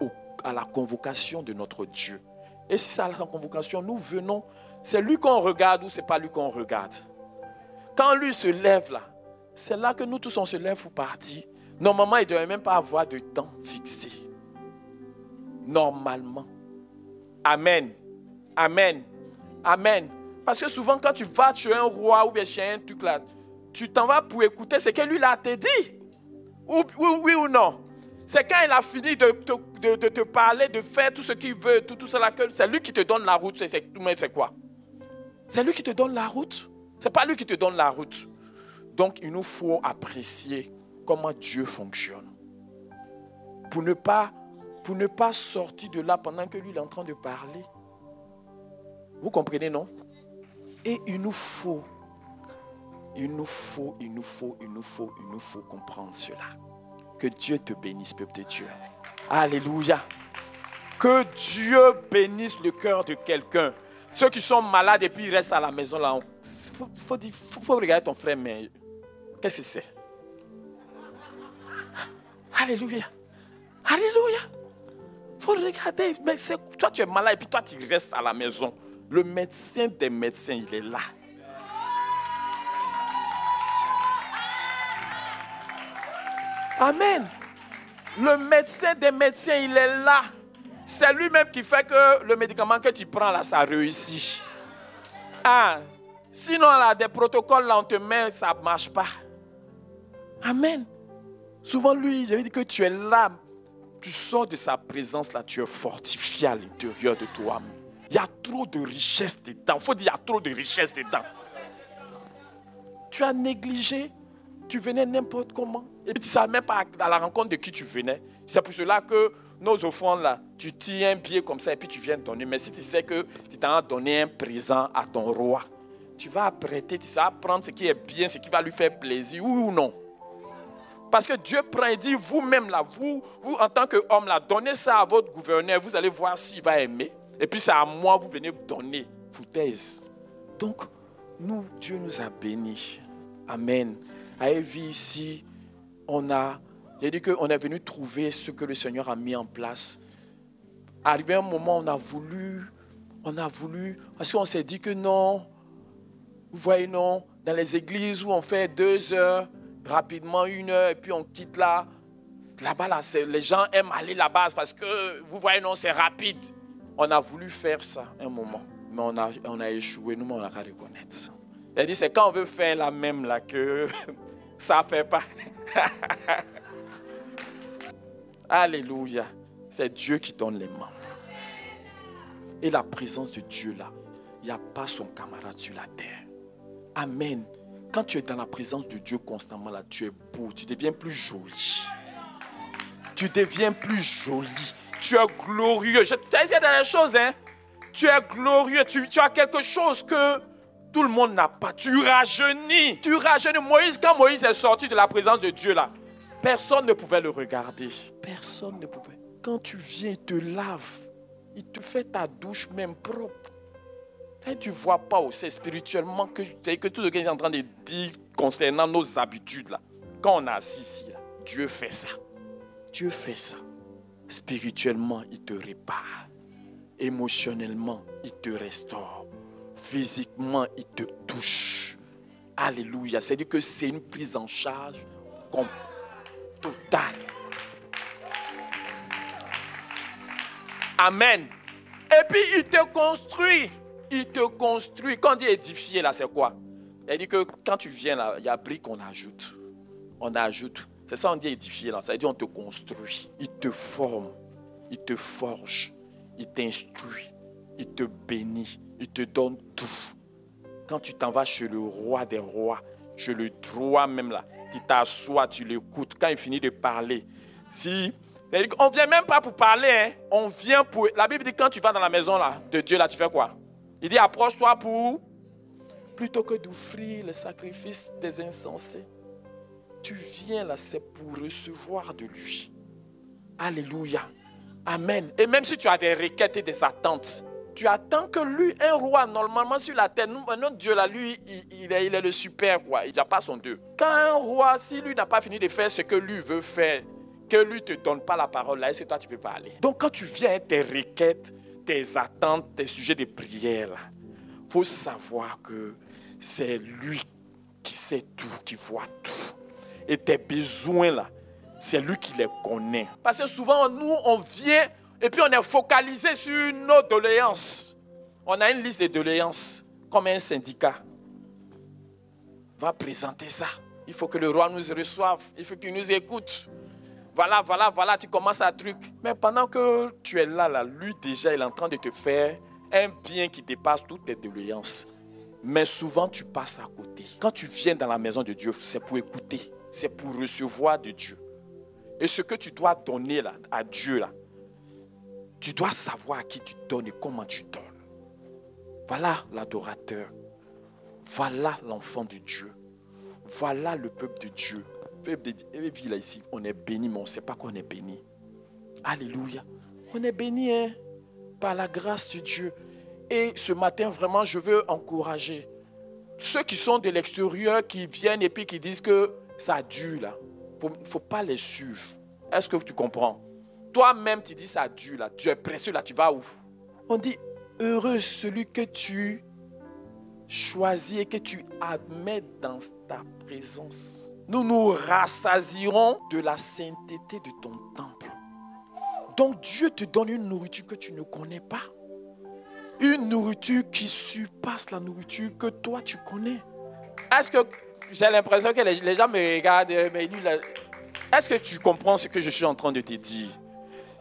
à la convocation de notre Dieu. Et si c'est à la convocation, nous venons. C'est lui qu'on regarde ou ce n'est pas lui qu'on regarde? Quand lui se lève là, c'est là que nous tous on se lève pour partir. Normalement, il ne devrait même pas avoir de temps fixé. Normalement. Amen. Amen. Amen. Parce que souvent, quand tu vas chez un roi ou bien chez un truc là, tu t'en vas pour écouter ce que lui là te dit. Oui ou non? C'est quand il a fini de te parler, de faire tout ce qu'il veut, tout cela, que c'est lui qui te donne la route. C'est quoi? C'est lui qui te donne la route. Ce n'est pas lui qui te donne la route. Donc, il nous faut apprécier comment Dieu fonctionne. Pour ne pas sortir de là pendant que lui est en train de parler. Vous comprenez, non? Et il nous faut comprendre cela. Que Dieu te bénisse, peuple de Dieu. Alléluia. Que Dieu bénisse le cœur de quelqu'un. Ceux qui sont malades et puis ils restent à la maison là. Faut regarder ton frère, mais qu'est-ce que c'est? Alléluia. Alléluia. Faut regarder. Mais toi tu es malade et puis toi tu restes à la maison. Le médecin des médecins, il est là. Amen. Le médecin des médecins, il est là. C'est lui-même qui fait que le médicament que tu prends là, ça réussit. Ah, sinon, là, des protocoles, là, on te met, ça ne marche pas. Amen. Souvent, lui, je veux dire que tu es là, tu sors de sa présence, là, tu es fortifié à l'intérieur de toi. Il y a trop de richesse dedans. Il faut dire, il y a trop de richesse dedans. Tu as négligé. Tu venais n'importe comment. Et puis tu ne savais même pas à la rencontre de qui tu venais. C'est pour cela que nos offrandes là, tu tires un billet comme ça et puis tu viens donner. Mais si tu sais que tu t'en as donné un présent à ton roi, tu vas apprêter, tu vas prendre ce qui est bien, ce qui va lui faire plaisir, oui ou non. Parce que Dieu prend et dit, vous-même là, vous en tant qu'homme là, donnez ça à votre gouverneur, vous allez voir s'il va aimer. Et puis c'est à moi, vous venez donner. Foutaise. Donc, nous, Dieu nous a bénis. Amen. À Evie ici, j'ai dit qu'on est venu trouver ce que le Seigneur a mis en place. Arrivé un moment, on a voulu, parce qu'on s'est dit que non, vous voyez non, dans les églises où on fait 2 heures, rapidement 1 heure, et puis on quitte là, là-bas, là, les gens aiment aller là-bas parce que, vous voyez non, c'est rapide. On a voulu faire ça un moment, mais on a échoué, nous, on a qu'à reconnaître ça. Il dit, c'est quand on veut faire la même là que ça ne fait pas. Alléluia. C'est Dieu qui donne les membres. Et la présence de Dieu là, il n'y a pas son camarade sur la terre. Amen. Quand tu es dans la présence de Dieu constamment là, tu es beau, tu deviens plus joli. Tu deviens plus joli. Tu es glorieux. Je t'ai dit dans les choses, hein. Tu es glorieux. Tu as quelque chose que tout le monde n'a pas. Tu rajeunis. Tu rajeunis. Moïse, quand Moïse est sorti de la présence de Dieu là, personne ne pouvait le regarder. Personne ne pouvait. Quand tu viens, il te lave. Il te fait ta douche même propre. Et tu ne vois pas aussi spirituellement que tout ce qu'il est en train de dire concernant nos habitudes là. Quand on est assis ici, là, Dieu fait ça. Dieu fait ça. Spirituellement, il te répare. Émotionnellement, il te restaure. Physiquement, il te touche. Alléluia. C'est-à-dire que c'est une prise en charge totale. Amen. Et puis, il te construit. Il te construit. Quand on dit édifier, là, c'est quoi? Il dit que quand tu viens là, il y a briques qu'on ajoute. On ajoute. C'est ça on dit édifier là. Ça veut dire on te construit. Il te forme. Il te forge. Il t'instruit. Il te bénit. Il te donne tout. Quand tu t'en vas chez le roi des rois, chez le roi même là, tu t'assois, tu l'écoutes. Quand il finit de parler, on ne vient même pas pour parler. Hein. On vient pour... La Bible dit quand tu vas dans la maison là, de Dieu, là, tu fais quoi? Il dit approche-toi pour... Plutôt que d'offrir le sacrifice des insensés. Tu viens là, c'est pour recevoir de lui. Alléluia. Amen. Et même si tu as des requêtes et des attentes, tu attends que lui, un roi, normalement sur la terre, notre Dieu là, lui, il est le super, quoi. Il n'a pas son Dieu. Quand un roi, si lui n'a pas fini de faire ce que lui veut faire, que lui ne te donne pas la parole, là, est-ce que toi, tu ne peux pas aller? Donc, quand tu viens, tes requêtes, tes attentes, tes sujets de prière, il faut savoir que c'est lui qui sait tout, qui voit tout. Et tes besoins, là, c'est lui qui les connaît. Parce que souvent, nous, on vient et puis on est focalisé sur nos doléances. On a une liste de doléances, comme un syndicat. Va présenter ça. Il faut que le roi nous reçoive. Il faut qu'il nous écoute. Voilà, tu commences à truc. Mais pendant que tu es là, lui déjà, il est en train de te faire un bien qui dépasse toutes tes doléances. Mais souvent, tu passes à côté. Quand tu viens dans la maison de Dieu, c'est pour écouter. C'est pour recevoir de Dieu. Et ce que tu dois donner là, à Dieu, là, tu dois savoir à qui tu donnes et comment tu donnes. Voilà l'adorateur. Voilà l'enfant de Dieu. Voilà le peuple de Dieu. Le peuple de Dieu, là ici, on est béni, mais on ne sait pas qu'on est béni. Alléluia. On est béni hein, par la grâce de Dieu. Et ce matin, vraiment, je veux encourager ceux qui sont de l'extérieur, qui viennent et puis qui disent que ça dure là. Il ne faut pas les suivre. Est-ce que tu comprends? Toi-même, tu dis ça dure là. Tu es précieux là, tu vas où? On dit, heureux celui que tu choisis et que tu admets dans ta présence. Nous nous rassasierons de la sainteté de ton temple. Donc Dieu te donne une nourriture que tu ne connais pas. Une nourriture qui surpasse la nourriture que toi tu connais. Est-ce que j'ai l'impression que les gens me regardent, mais lui, là, est-ce que tu comprends ce que je suis en train de te dire?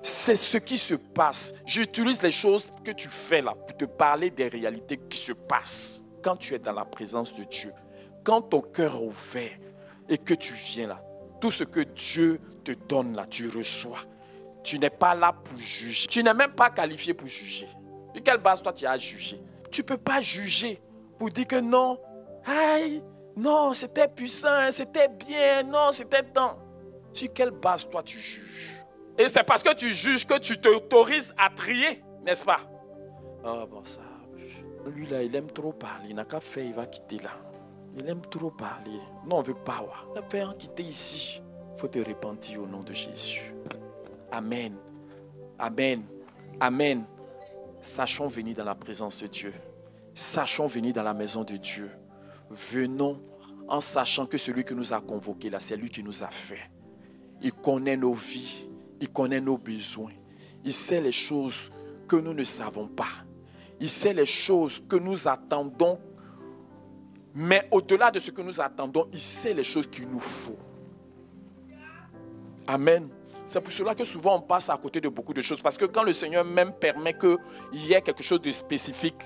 C'est ce qui se passe. J'utilise les choses que tu fais là pour te parler des réalités qui se passent. Quand tu es dans la présence de Dieu, quand ton cœur est ouvert et que tu viens là, tout ce que Dieu te donne là, tu reçois. Tu n'es pas là pour juger. Tu n'es même pas qualifié pour juger. De quelle base toi tu as jugé? Tu ne peux pas juger pour dire que non, aïe, non, c'était puissant, c'était bien, non, c'était tant. Sur quelle base toi tu juges? Et c'est parce que tu juges que tu t'autorises à trier, n'est-ce pas? Oh bon ça, lui là, il aime trop parler, il n'a qu'à faire, il va quitter là. Il aime trop parler. Non, on ne veut pas. Il va faire quitter ici. Il faut te repentir au nom de Jésus. Amen. Amen. Amen. Sachons venir dans la présence de Dieu. Sachons venir dans la maison de Dieu. Venons en sachant que celui qui nous a convoqués là, c'est lui qui nous a fait. Il connaît nos vies. Il connaît nos besoins. Il sait les choses que nous ne savons pas. Il sait les choses que nous attendons. Mais au-delà de ce que nous attendons, il sait les choses qu'il nous faut. Amen. C'est pour cela que souvent on passe à côté de beaucoup de choses. Parce que quand le Seigneur même permet qu'il y ait quelque chose de spécifique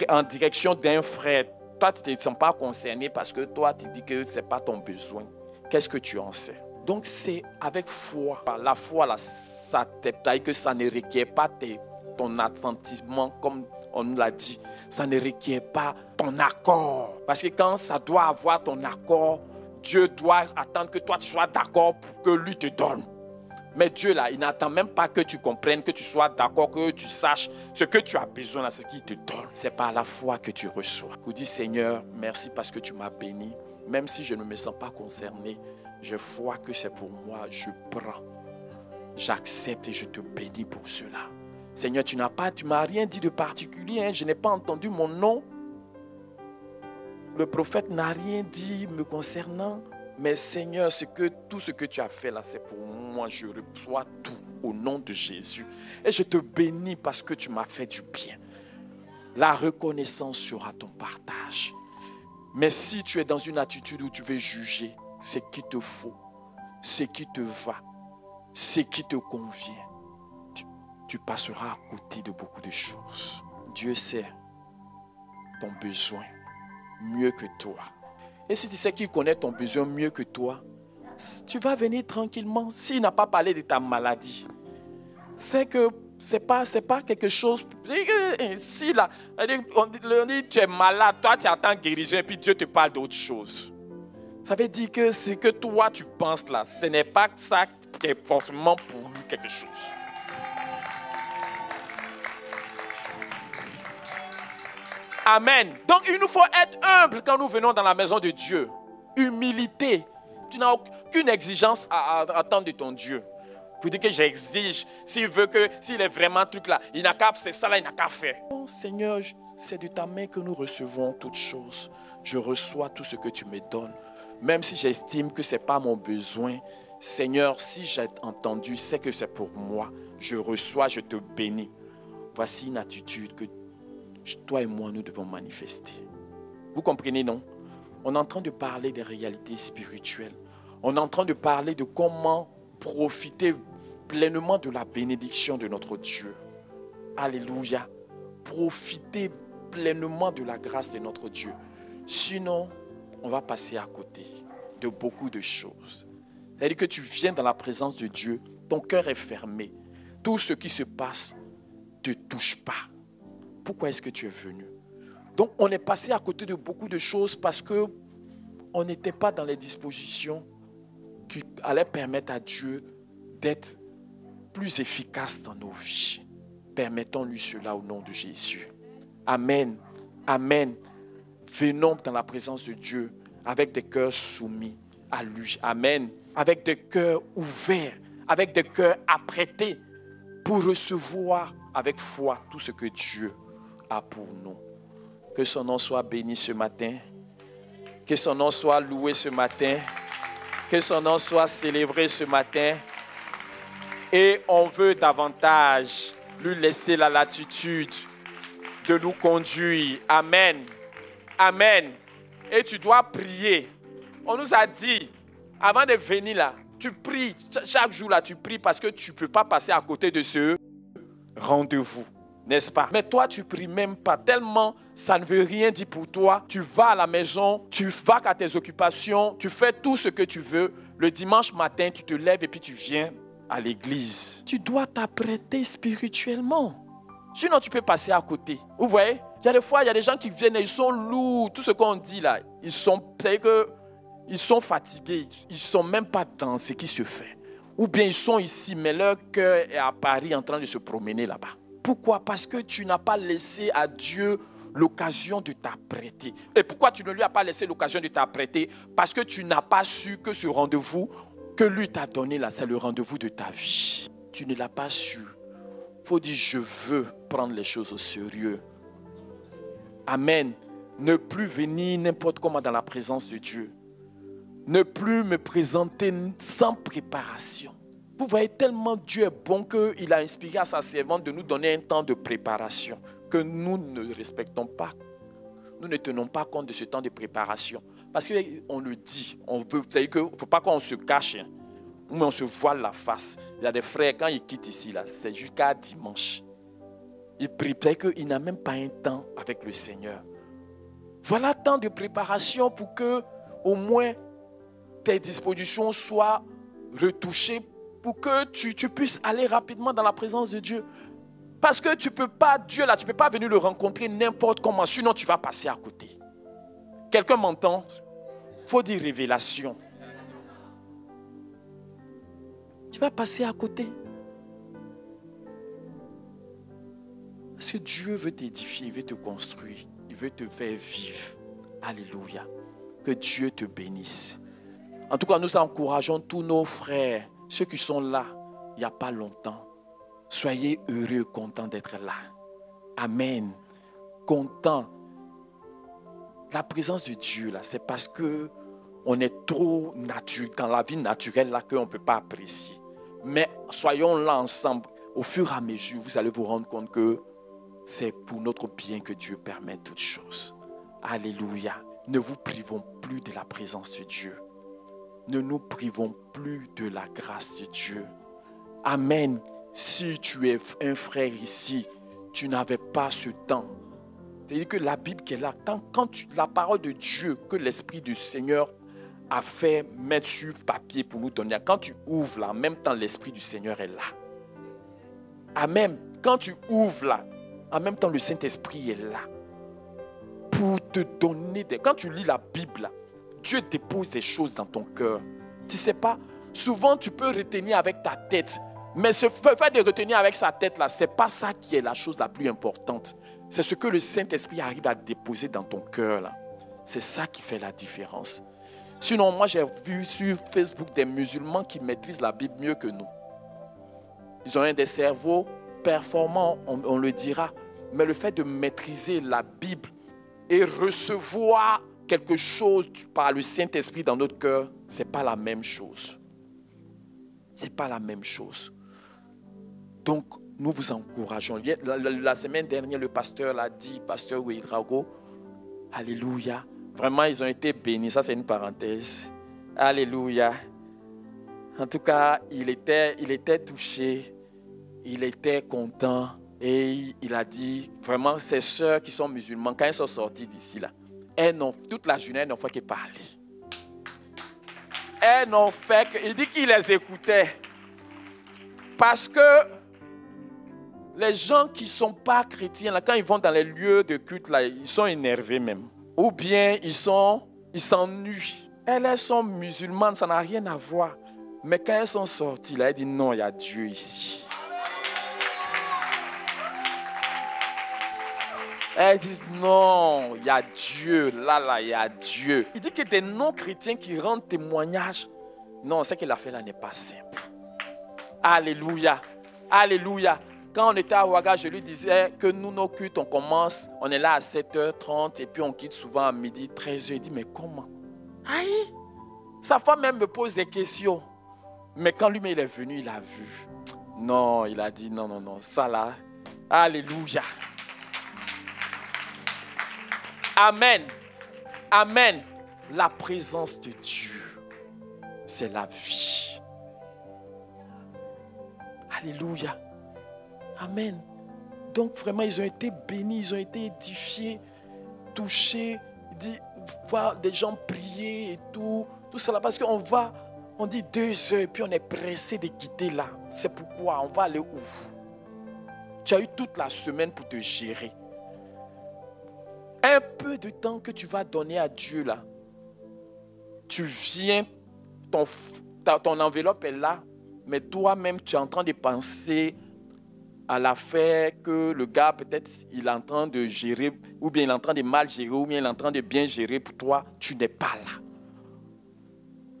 en direction d'un frère, toi tu ne te sens pas concerné parce que toi tu dis que ce n'est pas ton besoin. Qu'est-ce que tu en sais? Donc c'est avec foi. La foi, là, ça t'aide que ça ne requiert pas ton attentissement comme on nous l'a dit. Ça ne requiert pas ton accord. Parce que quand ça doit avoir ton accord, Dieu doit attendre que toi tu sois d'accord pour que lui te donne. Mais Dieu là, il n'attend même pas que tu comprennes, que tu sois d'accord, que tu saches ce que tu as besoin, là, ce qu'il te donne. C'est par la foi que tu reçois. Vous dis Seigneur, merci parce que tu m'as béni. Même si je ne me sens pas concerné, je vois que c'est pour moi, je prends. J'accepte et je te bénis pour cela. Seigneur, tu m'as rien dit de particulier, hein. Je n'ai pas entendu mon nom. Le prophète n'a rien dit me concernant. Mais Seigneur, tout ce que tu as fait là, c'est pour moi. Je reçois tout au nom de Jésus. Et je te bénis parce que tu m'as fait du bien. La reconnaissance sera ton partage. Mais si tu es dans une attitude où tu veux juger ce qui te faut, ce qui te va, ce qui te convient, tu passeras à côté de beaucoup de choses. Dieu sait ton besoin mieux que toi. Et si tu sais qu'il connaît ton besoin mieux que toi, tu vas venir tranquillement. S'il n'a pas parlé de ta maladie, c'est que c'est pas quelque chose. Si là, on dit tu es malade, toi tu attends guérison et puis Dieu te parle d'autre chose. Ça veut dire que ce que toi tu penses là, ce n'est pas ça qui est forcément pour lui quelque chose. Amen. Donc il nous faut être humble quand nous venons dans la maison de Dieu. Humilité. Tu n'as aucune exigence à attendre de ton Dieu. Pour dire que j'exige, s'il est vraiment truc là, il n'a qu'à faire ça là, il n'a qu'à faire. Oh Seigneur, c'est de ta main que nous recevons toutes choses. Je reçois tout ce que tu me donnes. Même si j'estime que ce n'est pas mon besoin, Seigneur, si j'ai entendu, c'est que c'est pour moi. Je reçois, je te bénis. Voici une attitude que toi et moi, nous devons manifester. Vous comprenez, non? On est en train de parler des réalités spirituelles. On est en train de parler de comment profiter pleinement de la bénédiction de notre Dieu. Alléluia. Profiter pleinement de la grâce de notre Dieu. Sinon, on va passer à côté de beaucoup de choses. C'est-à-dire que tu viens dans la présence de Dieu, ton cœur est fermé. Tout ce qui se passe ne te touche pas. Pourquoi est-ce que tu es venu? Donc, on est passé à côté de beaucoup de choses parce qu'on n'était pas dans les dispositions qui allaient permettre à Dieu d'être plus efficace dans nos vies. Permettons-lui cela au nom de Jésus. Amen. Amen. Venons dans la présence de Dieu avec des cœurs soumis à lui. Amen. Avec des cœurs ouverts, avec des cœurs apprêtés pour recevoir avec foi tout ce que Dieu a pour nous. Que son nom soit béni ce matin. Que son nom soit loué ce matin. Que son nom soit célébré ce matin. Et on veut davantage lui laisser la latitude de nous conduire. Amen. Amen. Et tu dois prier. On nous a dit, avant de venir là, tu pries. Chaque jour là, tu pries parce que tu ne peux pas passer à côté de ce rendez-vous. N'est-ce pas? Mais toi, tu ne pries même pas. Tellement, ça ne veut rien dire pour toi. Tu vas à la maison, tu vas à tes occupations, tu fais tout ce que tu veux. Le dimanche matin, tu te lèves et puis tu viens à l'église. Tu dois t'apprêter spirituellement. Sinon, tu peux passer à côté. Vous voyez? Il y a des fois, il y a des gens qui viennent et ils sont lourds. Tout ce qu'on dit là, ils sont fatigués. Ils ne sont même pas dans ce qui se fait. Ou bien ils sont ici, mais leur cœur est à Paris en train de se promener là-bas. Pourquoi? Parce que tu n'as pas laissé à Dieu l'occasion de t'apprêter. Et pourquoi tu ne lui as pas laissé l'occasion de t'apprêter? Parce que tu n'as pas su que ce rendez-vous que lui t'a donné là, c'est le rendez-vous de ta vie. Tu ne l'as pas su. Il faut dire, je veux prendre les choses au sérieux. Amen. Ne plus venir n'importe comment dans la présence de Dieu. Ne plus me présenter sans préparation. Vous voyez tellement Dieu est bon qu'il a inspiré à sa servante de nous donner un temps de préparation que nous ne respectons pas. Nous ne tenons pas compte de ce temps de préparation. Parce qu'on le dit, on veut, vous savez qu'il ne faut pas qu'on se cache, hein, mais on se voile la face. Il y a des frères, quand ils quittent ici, là, c'est jusqu'à dimanche. Ils prient, vous savez qu'il n'a même pas un temps avec le Seigneur. Voilà tant de préparation pour que au moins tes dispositions soient retouchées pour que tu puisses aller rapidement dans la présence de Dieu. Parce que tu ne peux pas, Dieu là, tu ne peux pas venir le rencontrer n'importe comment, sinon tu vas passer à côté. Quelqu'un m'entend? Il faut dire révélation. Tu vas passer à côté. Parce que Dieu veut t'édifier, il veut te construire, il veut te faire vivre. Alléluia. Que Dieu te bénisse. En tout cas, nous encourageons tous nos frères, ceux qui sont là, il n'y a pas longtemps. Soyez heureux, contents d'être là. Amen. Contents. La présence de Dieu, là, c'est parce qu'on est trop dans la vie naturelle là qu'on ne peut pas apprécier. Mais soyons là ensemble. Au fur et à mesure, vous allez vous rendre compte que c'est pour notre bien que Dieu permet toutes choses. Alléluia. Ne vous privons plus de la présence de Dieu. Ne nous privons plus de la grâce de Dieu. Amen. Si tu es un frère ici, tu n'avais pas ce temps. C'est-à-dire que la Bible qui est là, la parole de Dieu que l'Esprit du Seigneur a fait mettre sur papier pour nous donner, quand tu ouvres là, en même temps l'Esprit du Seigneur est là. Amen. Quand tu ouvres là, en même temps le Saint-Esprit est là. Pour te donner Quand tu lis la Bible là, Dieu dépose des choses dans ton cœur. Tu ne sais pas, souvent tu peux retenir avec ta tête. Mais ce fait de retenir avec sa tête là, ce n'est pas ça qui est la chose la plus importante. C'est ce que le Saint-Esprit arrive à déposer dans ton cœur là. C'est ça qui fait la différence. Sinon, moi j'ai vu sur Facebook des musulmans qui maîtrisent la Bible mieux que nous. Ils ont des cerveaux performants, on le dira. Mais le fait de maîtriser la Bible et recevoir quelque chose par le Saint-Esprit dans notre cœur, ce n'est pas la même chose. Ce n'est pas la même chose. Donc, nous vous encourageons. La semaine dernière, le pasteur l'a dit, pasteur Ouedraogo, alléluia. Vraiment, ils ont été bénis. Ça, c'est une parenthèse. Alléluia. En tout cas, il était touché. Il était content. Et il a dit, vraiment, ces sœurs qui sont musulmanes, quand elles sont sorties d'ici, là, toute la journée, elles n'ont fait que parler. Elles n'ont fait que... Il dit qu'il les écoutait. Parce que les gens qui ne sont pas chrétiens, là, quand ils vont dans les lieux de culte, là, ils sont énervés même. Ou bien ils s'ennuient. Elles sont musulmanes, ça n'a rien à voir. Mais quand elles sont sorties, là, elles disent non, il y a Dieu ici. Elles disent non, il y a Dieu, là, il y a Dieu. Il dit que des non-chrétiens qui rendent témoignage, non, ce qu'il a fait là n'est pas simple. Alléluia, alléluia. Quand on était à Ouaga, je lui disais que nous, nos cultes, on commence, on est là à 7h30 et puis on quitte souvent à midi, 13h. Il dit, mais comment? Aïe! Sa femme même me pose des questions. Mais quand lui, il est venu, il a vu. Non, il a dit, non, ça là, alléluia. Amen. Amen. La présence de Dieu, c'est la vie. Alléluia. Amen. Donc vraiment, ils ont été bénis, ils ont été édifiés, touchés, voir des gens prier et tout ça là. Parce qu'on on dit 2 heures et puis on est pressé de quitter là. C'est pourquoi on va aller où? Tu as eu toute la semaine pour te gérer. Un peu de temps que tu vas donner à Dieu là, tu viens, ton enveloppe est là, mais toi-même tu es en train de penser à l'affaire que le gars peut-être il est en train de gérer, ou bien il est en train de mal gérer, ou bien il est en train de bien gérer pour toi, tu n'es pas là.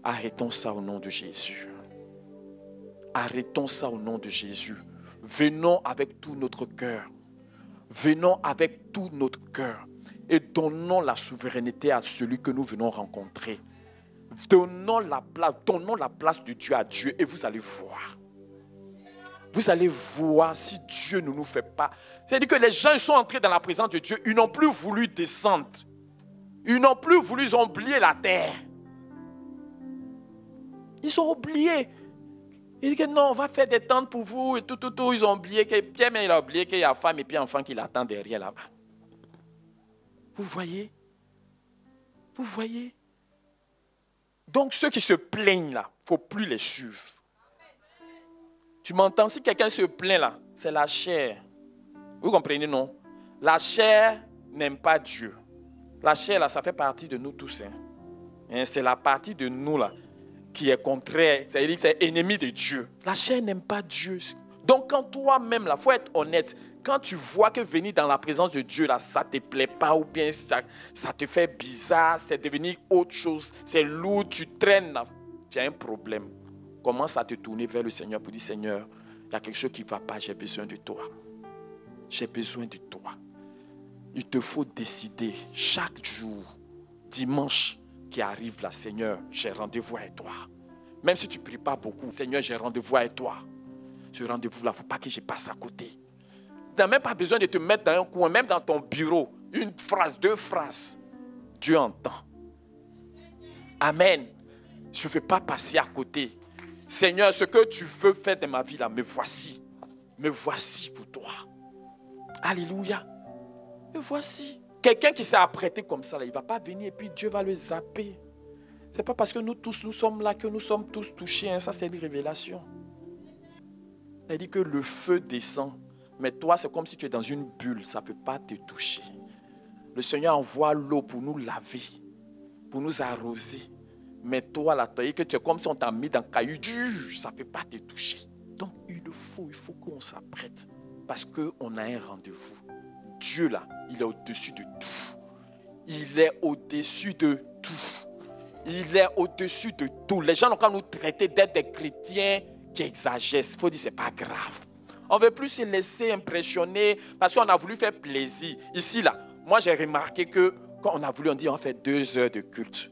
Arrêtons ça au nom de Jésus. Arrêtons ça au nom de Jésus. Venons avec tout notre cœur. Venons avec tout notre cœur. Et donnons la souveraineté à celui que nous venons rencontrer. Donnons la place de Dieu à Dieu et vous allez voir. Vous allez voir si Dieu ne nous fait pas. C'est-à-dire que les gens ils sont entrés dans la présence de Dieu. Ils n'ont plus voulu descendre. Ils n'ont plus voulu, ils ont oublié la terre. Ils ont oublié. Ils disent que non, on va faire des tentes pour vous et tout. Ils ont oublié que Pierre, il a oublié qu'il y a femme et puis enfant qui l'attend derrière là-bas. Vous voyez? Vous voyez? Donc ceux qui se plaignent là, il ne faut plus les suivre. Tu m'entends? Si quelqu'un se plaint là, c'est la chair. Vous comprenez, non? La chair n'aime pas Dieu. La chair là, ça fait partie de nous tous. C'est la partie de nous là qui est contraire, c'est-à-dire que c'est ennemi de Dieu. La chair n'aime pas Dieu. Donc quand toi-même là, il faut être honnête. Quand tu vois que venir dans la présence de Dieu là, ça ne te plaît pas ou bien ça te fait bizarre, c'est devenu autre chose, c'est lourd, tu traînes là, tu as un problème. Commence à te tourner vers le Seigneur pour dire, Seigneur, il y a quelque chose qui ne va pas, j'ai besoin de toi. J'ai besoin de toi. Il te faut décider chaque jour, dimanche qui arrive là, Seigneur, j'ai rendez-vous avec toi. Même si tu ne pries pas beaucoup, Seigneur, j'ai rendez-vous avec toi. Ce rendez-vous là, il ne faut pas que je passe à côté. Tu n'as même pas besoin de te mettre dans un coin, même dans ton bureau. Une phrase, 2 phrases. Dieu entend. Amen. Je ne veux pas passer à côté. Seigneur, ce que tu veux faire de ma vie là, me voici. Me voici pour toi. Alléluia. Me voici. Quelqu'un qui s'est apprêté comme ça, là, il ne va pas venir et puis Dieu va le zapper. Ce n'est pas parce que nous tous, nous sommes là que nous sommes tous touchés. Ça, c'est une révélation. Elle dit que le feu descend. Mais toi, c'est comme si tu es dans une bulle. Ça ne peut pas te toucher. Le Seigneur envoie l'eau pour nous laver, pour nous arroser. Mais toi, là, tu es comme si on t'a mis dans le caillou dur. Ça ne peut pas te toucher. Donc, il faut qu'on s'apprête. Parce qu'on a un rendez-vous. Dieu, là, il est au-dessus de tout. Il est au-dessus de tout. Il est au-dessus de tout. Les gens n'ont qu'à nous traiter d'être des chrétiens qui exagèrent. Il faut dire, ce n'est pas grave. On ne veut plus se laisser impressionner parce qu'on a voulu faire plaisir. Ici, là, moi, j'ai remarqué que quand on a voulu, on dit, on fait 2 heures de culte.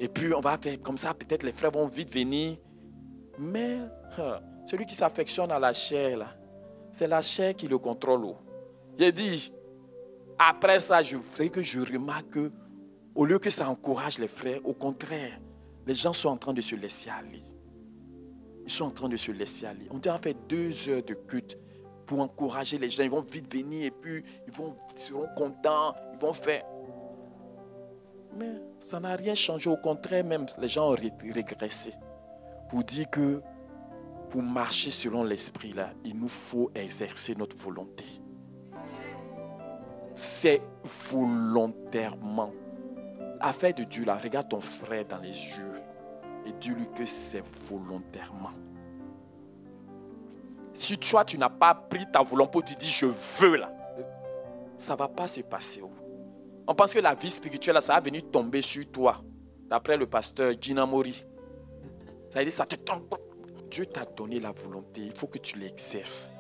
Et puis, on va faire comme ça, peut-être les frères vont vite venir. Mais celui qui s'affectionne à la chair, là, c'est la chair qui le contrôle. J'ai dit, après ça, je remarque que au lieu que ça encourage les frères, au contraire, les gens sont en train de se laisser aller. Ils sont en train de se laisser aller. On doit faire 2 heures de culte pour encourager les gens. Ils vont vite venir et puis ils seront contents. Ils vont faire. Mais ça n'a rien changé. Au contraire, même les gens ont régressé. Pour dire que pour marcher selon l'esprit, là, il nous faut exercer notre volonté. C'est volontairement. Affaire de Dieu, là, regarde ton frère dans les yeux et dis-lui que c'est volontairement. Si toi, tu n'as pas pris ta volonté pour te dire je veux là, ça ne va pas se passer. On pense que la vie spirituelle, là, ça va venir tomber sur toi. D'après le pasteur Gina Mori. Ça veut dire ça te tombe. Dieu t'a donné la volonté, il faut que tu l'exerces.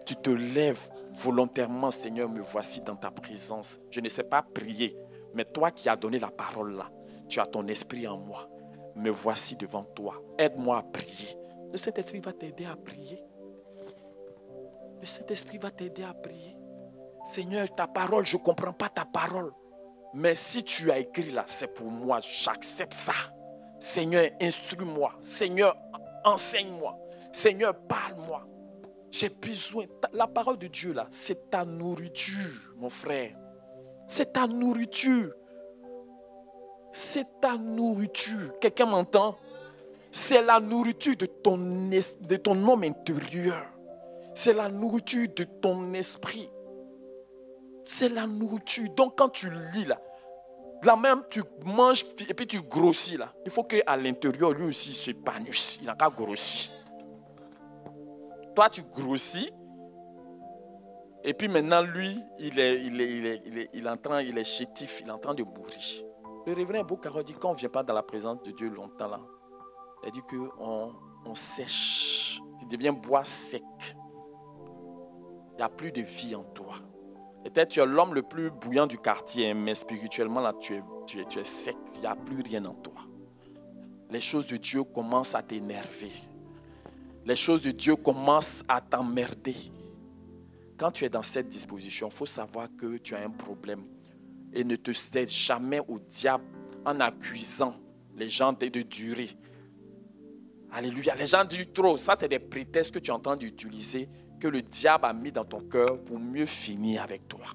Tu te lèves volontairement, Seigneur, me voici dans ta présence. Je ne sais pas prier, mais toi qui as donné la parole là, tu as ton esprit en moi. Me voici devant toi. Aide-moi à prier. Le Saint-Esprit va t'aider à prier. Le Saint-Esprit va t'aider à prier. Seigneur, ta parole, je ne comprends pas ta parole. Mais si tu as écrit là, c'est pour moi, j'accepte ça. Seigneur, instruis-moi. Seigneur, enseigne-moi. Seigneur, parle-moi. J'ai besoin. La parole de Dieu là, c'est ta nourriture, mon frère. C'est ta nourriture. C'est ta nourriture. Quelqu'un m'entend? C'est la nourriture de ton homme intérieur. C'est la nourriture de ton esprit. C'est la nourriture. Donc quand tu lis là même tu manges et puis tu grossis là. Il faut qu'à l'intérieur lui aussi s'épanouisse. Il n'a qu'à grossir. Toi tu grossis. Et puis maintenant lui, il est chétif, il est en train de mourir. Le révérend Bokaro dit quand on ne vient pas dans la présence de Dieu longtemps là, il dit qu'on sèche, tu deviens bois sec. Il n'y a plus de vie en toi. Peut-être tu es l'homme le plus bouillant du quartier, mais spirituellement là, tu es sec, il n'y a plus rien en toi. Les choses de Dieu commencent à t'énerver. les choses de Dieu commencent à t'emmerder. Quand tu es dans cette disposition, il faut savoir que tu as un problème. Et ne te cède jamais au diable en accusant les gens de durer. Alléluia. Les gens disent trop. Ça, c'est des prétextes que tu es en train d'utiliser, que le diable a mis dans ton cœur pour mieux finir avec toi.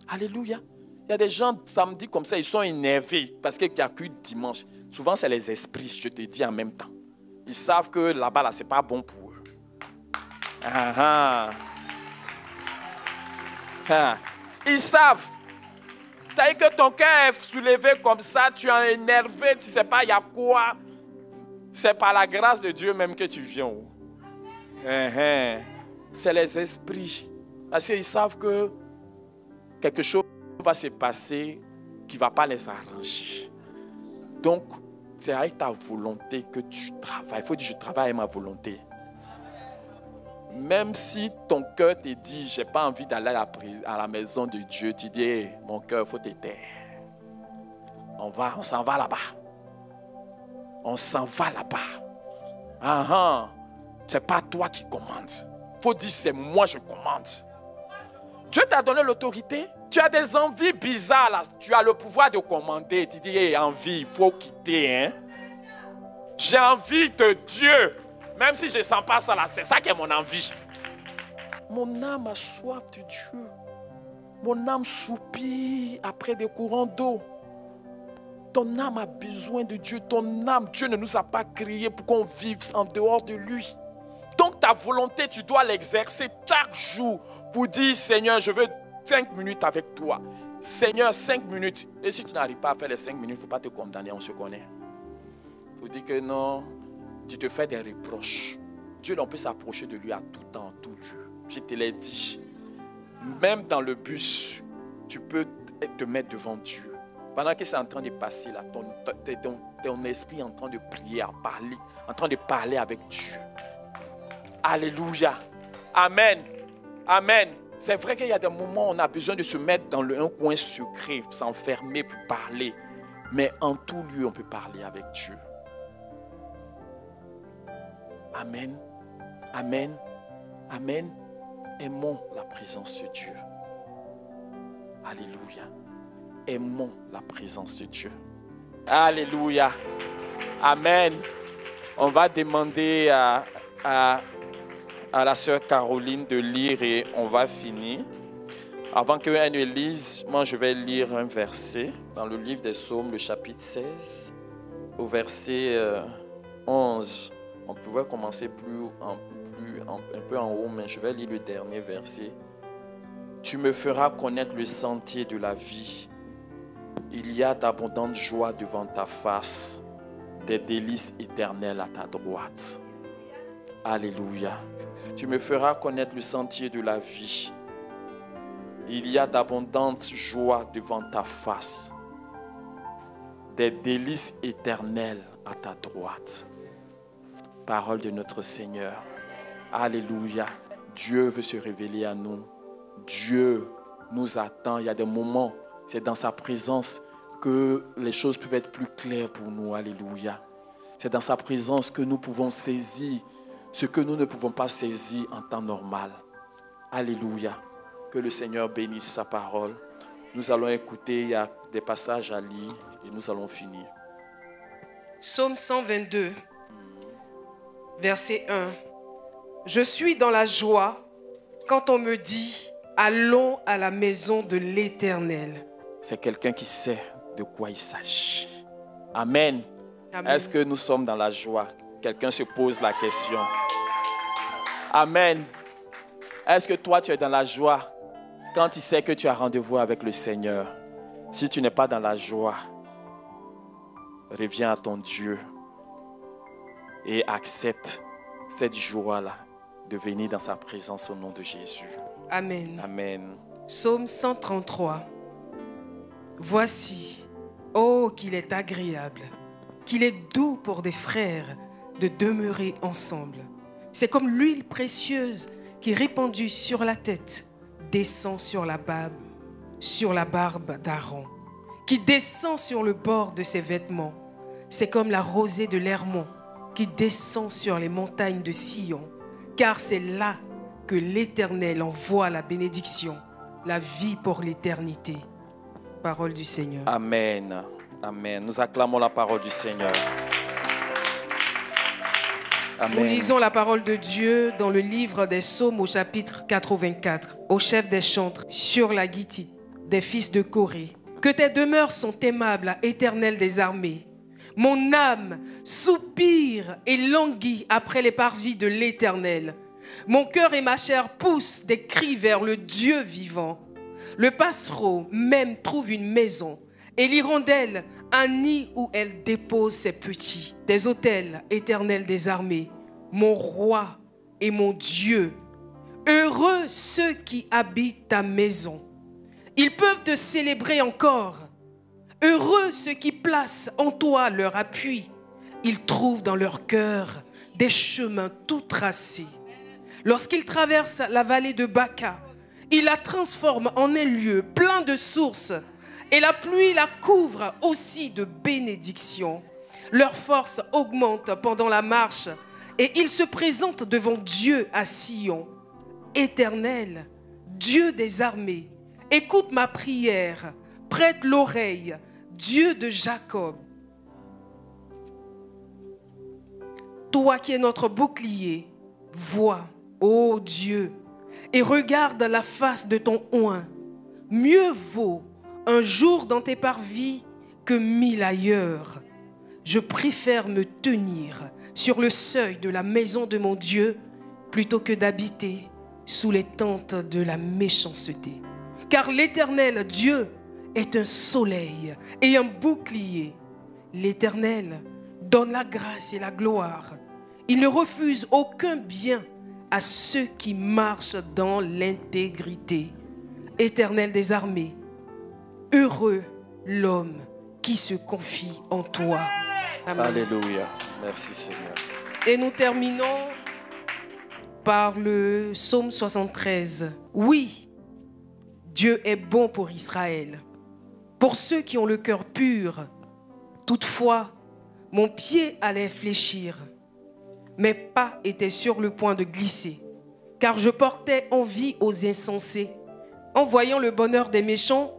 Alléluia. Il y a des gens, samedi comme ça, ils sont énervés parce qu'il n'y a que dimanche. Souvent, c'est les esprits, je te dis en même temps. Ils savent que là-bas, là, ce n'est pas bon pour eux. Ils savent. T'as dit que ton cœur est soulevé comme ça, tu es énervé, tu ne sais pas, il y a quoi. C'est par la grâce de Dieu même que tu viens. C'est les esprits. Parce qu'ils savent que quelque chose va se passer qui ne va pas les arranger. Donc, c'est avec ta volonté que tu travailles. Il faut dire, je travaille avec ma volonté. Même si ton cœur te dit, je n'ai pas envie d'aller à la maison de Dieu, tu dis, hey, mon cœur, il faut te taire. On s'en va là-bas. On s'en va là-bas. Ce n'est pas toi qui commandes. Il faut dire, c'est moi je commande. Dieu t'a donné l'autorité. Tu as des envies bizarres là. Tu as le pouvoir de commander. Tu dis, hey, envie, il faut quitter. Hein? J'ai envie de Dieu. Même si je ne sens pas ça là, c'est ça qui est mon envie. Mon âme a soif de Dieu. Mon âme soupire après des courants d'eau. Ton âme a besoin de Dieu. Ton âme, Dieu ne nous a pas créés pour qu'on vive en dehors de lui. Donc ta volonté, tu dois l'exercer chaque jour pour dire, Seigneur, je veux 5 minutes avec toi. Seigneur, 5 minutes. Et si tu n'arrives pas à faire les 5 minutes, il ne faut pas te condamner, on se connaît. Il faut dire que non, tu te fais des reproches. Dieu, on peut s'approcher de lui à tout temps, à tout lieu. Je te l'ai dit. Même dans le bus, tu peux te mettre devant Dieu. Pendant que c'est en train de passer là, ton esprit est en train de prier, à parler, en train de parler avec Dieu. Alléluia. Amen. Amen. C'est vrai qu'il y a des moments où on a besoin de se mettre dans un coin secret, s'enfermer pour parler. Mais en tout lieu, on peut parler avec Dieu. Amen. Amen. Amen. Aimons la présence de Dieu. Alléluia. Aimons la présence de Dieu. Alléluia. Amen. On va demander à la sœur Caroline de lire et on va finir. Avant qu'elle ne lise, moi je vais lire un verset dans le livre des Psaumes, le chapitre 16, au verset 11. On pouvait commencer un peu en haut, mais je vais lire le dernier verset. Tu me feras connaître le sentier de la vie. Il y a d'abondantes joies devant ta face, des délices éternelles à ta droite. Alléluia. Tu me feras connaître le sentier de la vie. Il y a d'abondantes joies devant ta face, des délices éternelles à ta droite. Parole de notre Seigneur. Alléluia. Dieu veut se révéler à nous. Dieu nous attend. Il y a des moments, c'est dans sa présence que les choses peuvent être plus claires pour nous. Alléluia. C'est dans sa présence que nous pouvons saisir ce que nous ne pouvons pas saisir en temps normal. Alléluia. Que le Seigneur bénisse sa parole. Nous allons écouter, il y a des passages à lire et nous allons finir. Psaume 122, verset 1. Je suis dans la joie quand on me dit « Allons à la maison de l'Éternel ». C'est quelqu'un qui sait de quoi il s'agit. Amen. Amen. Est-ce que nous sommes dans la joie? Quelqu'un se pose la question. Amen. Est-ce que toi, tu es dans la joie quand tu sais que tu as rendez-vous avec le Seigneur? Si tu n'es pas dans la joie, reviens à ton Dieu et accepte cette joie-là de venir dans sa présence au nom de Jésus. Amen. Amen. Psaume 133. Voici, oh, qu'il est agréable, qu'il est doux pour des frères de demeurer ensemble. C'est comme l'huile précieuse qui, répandue sur la tête, descend sur la barbe d'Aaron, qui descend sur le bord de ses vêtements. C'est comme la rosée de l'Hermon qui descend sur les montagnes de Sion, car c'est là que l'Éternel envoie la bénédiction, la vie pour l'éternité. Parole du Seigneur. Amen. Amen. Nous acclamons la parole du Seigneur. Amen. Nous lisons la parole de Dieu dans le livre des Psaumes au chapitre 84, au chef des chantres, sur la guitite des fils de Corée. Que tes demeures sont aimables, Éternel des armées. Mon âme soupire et languit après les parvis de l'Éternel. Mon cœur et ma chair poussent des cris vers le Dieu vivant. Le passereau même trouve une maison et l'hirondelle un nid où elle dépose ses petits. Des autels, Éternel des armées, mon roi et mon Dieu. Heureux ceux qui habitent ta maison. Ils peuvent te célébrer encore. Heureux ceux qui placent en toi leur appui. Ils trouvent dans leur cœur des chemins tout tracés. Lorsqu'ils traversent la vallée de Baca, ils la transforment en un lieu plein de sources. Et la pluie la couvre aussi de bénédictions. Leur force augmente pendant la marche et ils se présentent devant Dieu à Sion. Éternel, Dieu des armées, écoute ma prière, prête l'oreille, Dieu de Jacob. Toi qui es notre bouclier, vois, ô Dieu, et regarde la face de ton oint. Mieux vaut un jour dans tes parvis que 1000 ailleurs. Je préfère me tenir sur le seuil de la maison de mon Dieu plutôt que d'habiter sous les tentes de la méchanceté. Car l'Éternel Dieu est un soleil et un bouclier. L'Éternel donne la grâce et la gloire. Il ne refuse aucun bien à ceux qui marchent dans l'intégrité. Éternel des armées, heureux l'homme qui se confie en toi. Amen. Alléluia. Merci Seigneur. Et nous terminons par le psaume 73. Oui, Dieu est bon pour Israël, pour ceux qui ont le cœur pur. Toutefois, mon pied allait fléchir, mes pas étaient sur le point de glisser, car je portais envie aux insensés. En voyant le bonheur des méchants,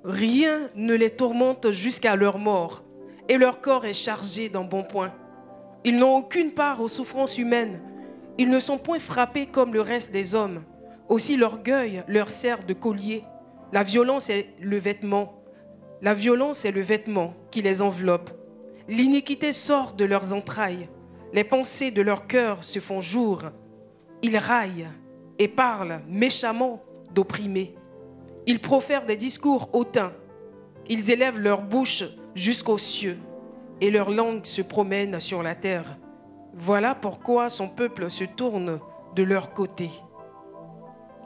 rien ne les tourmente jusqu'à leur mort, et leur corps est chargé d'embonpoint. Ils n'ont aucune part aux souffrances humaines. Ils ne sont point frappés comme le reste des hommes. Aussi l'orgueil leur sert de collier. La violence est le vêtement. La violence est le vêtement qui les enveloppe. L'iniquité sort de leurs entrailles. Les pensées de leur cœur se font jour. Ils raillent et parlent méchamment d'opprimés. Ils profèrent des discours hautains. Ils élèvent leur bouche jusqu'aux cieux et leur langue se promène sur la terre. Voilà pourquoi son peuple se tourne de leur côté.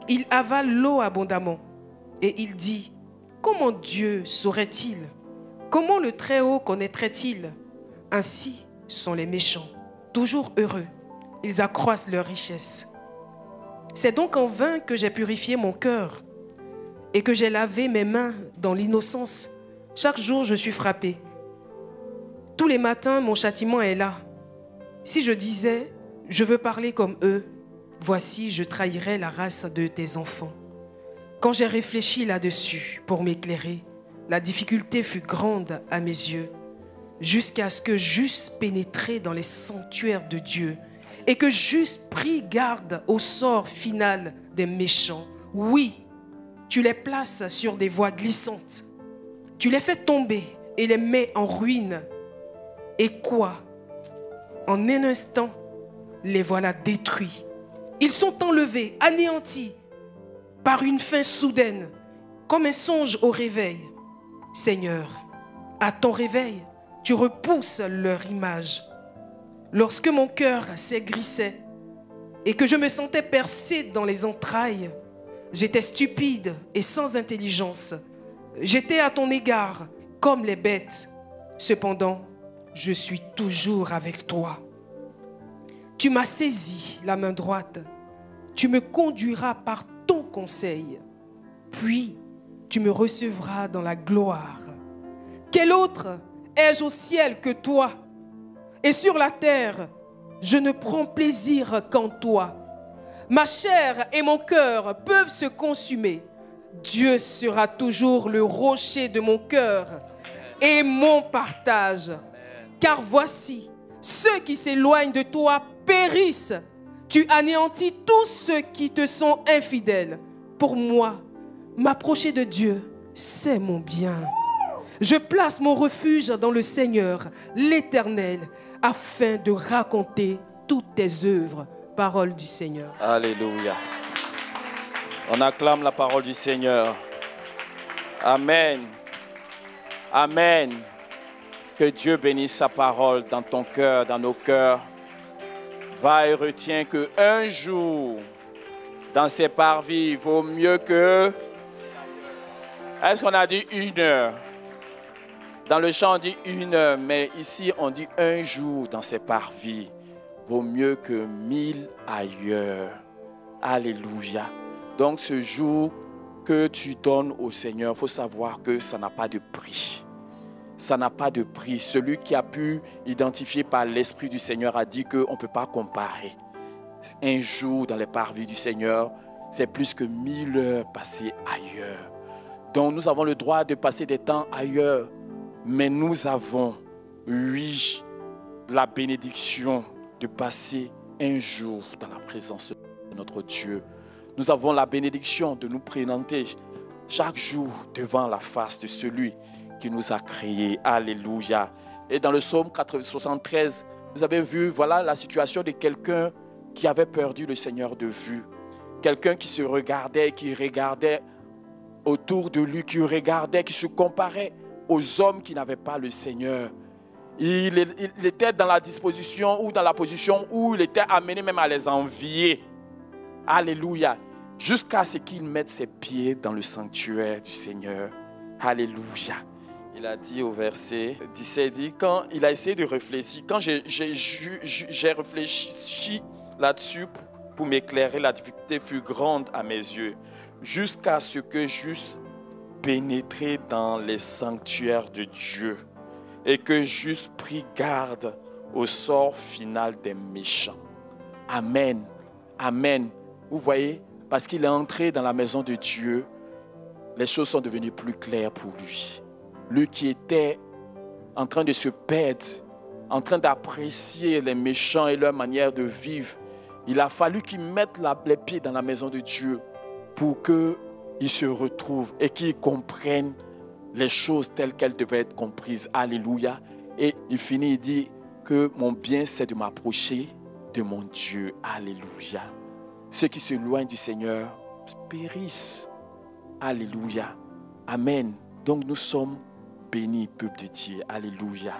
Il avale l'eau abondamment et il dit: comment Dieu saurait-il? Comment le Très-Haut connaîtrait-il? Ainsi sont les méchants, toujours heureux. Ils accroissent leur richesse. C'est donc en vain que j'ai purifié mon cœur et que j'ai lavé mes mains dans l'innocence. Chaque jour, je suis frappé. Tous les matins, mon châtiment est là. Si je disais, je veux parler comme eux, voici, je trahirais la race de tes enfants. Quand j'ai réfléchi là-dessus pour m'éclairer, la difficulté fut grande à mes yeux, jusqu'à ce que j'eusse pénétré dans les sanctuaires de Dieu et que j'eusse pris garde au sort final des méchants. Oui, tu les places sur des voies glissantes. Tu les fais tomber et les mets en ruine. Et quoi? En un instant, les voilà détruits. Ils sont enlevés, anéantis par une fin soudaine, comme un songe au réveil. Seigneur, à ton réveil, tu repousses leur image. Lorsque mon cœur s'aigrissait et que je me sentais percé dans les entrailles, j'étais stupide et sans intelligence. J'étais à ton égard comme les bêtes. Cependant, je suis toujours avec toi. Tu m'as saisi la main droite. Tu me conduiras par ton conseil. Puis, tu me recevras dans la gloire. Quel autre ai-je au ciel que toi? et sur la terre, je ne prends plaisir qu'en toi. Ma chair et mon cœur peuvent se consumer. Dieu sera toujours le rocher de mon cœur et mon partage. Car voici, ceux qui s'éloignent de toi périssent. Tu anéantis tous ceux qui te sont infidèles. Pour moi, m'approcher de Dieu, c'est mon bien. Je place mon refuge dans le Seigneur, l'Éternel, afin de raconter toutes tes œuvres. Parole du Seigneur. Alléluia. On acclame la parole du Seigneur. Amen. Amen. Que Dieu bénisse sa parole dans ton cœur, dans nos cœurs. Va et retiens qu'un jour, dans ces parvis, vaut mieux que... Est-ce qu'on a dit 1 heure? Dans le chant, on dit 1 heure, mais ici, on dit un jour dans ces parvis. Vaut mieux que 1000 ailleurs. Alléluia. Donc ce jour que tu donnes au Seigneur, il faut savoir que ça n'a pas de prix. Ça n'a pas de prix. Celui qui a pu identifier par l'Esprit du Seigneur a dit qu'on ne peut pas comparer. Un jour dans les parvis du Seigneur, c'est plus que 1000 heures passées ailleurs. Donc nous avons le droit de passer des temps ailleurs, mais nous avons, oui, la bénédiction de passer un jour dans la présence de notre Dieu. Nous avons la bénédiction de nous présenter chaque jour devant la face de celui qui nous a créés. Alléluia. Et dans le psaume 73, vous avez vu, voilà la situation de quelqu'un qui avait perdu le Seigneur de vue. Quelqu'un qui se regardait, qui regardait autour de lui, qui regardait, qui se comparait aux hommes qui n'avaient pas le Seigneur. Il était dans la disposition ou dans la position où il était amené même à les envier. Alléluia. Jusqu'à ce qu'il mette ses pieds dans le sanctuaire du Seigneur. Alléluia. Il a dit au verset 17, dit, quand il a essayé de réfléchir, quand j'ai réfléchi là-dessus pour m'éclairer, la difficulté fut grande à mes yeux, jusqu'à ce que j'eusse pénétré dans les sanctuaires de Dieu et que j'eusse pris garde au sort final des méchants. Amen. Amen. Vous voyez, parce qu'il est entré dans la maison de Dieu, les choses sont devenues plus claires pour lui. Lui qui était en train de se perdre, en train d'apprécier les méchants et leur manière de vivre, il a fallu qu'il mette les pieds dans la maison de Dieu pour qu'il se retrouve et qu'il comprenne les choses telles qu'elles devaient être comprises. Alléluia. Et il finit, il dit que mon bien, c'est de m'approcher de mon Dieu. Alléluia. Ceux qui s'éloignent du Seigneur périssent. Alléluia. Amen. Donc nous sommes bénis, peuple de Dieu. Alléluia.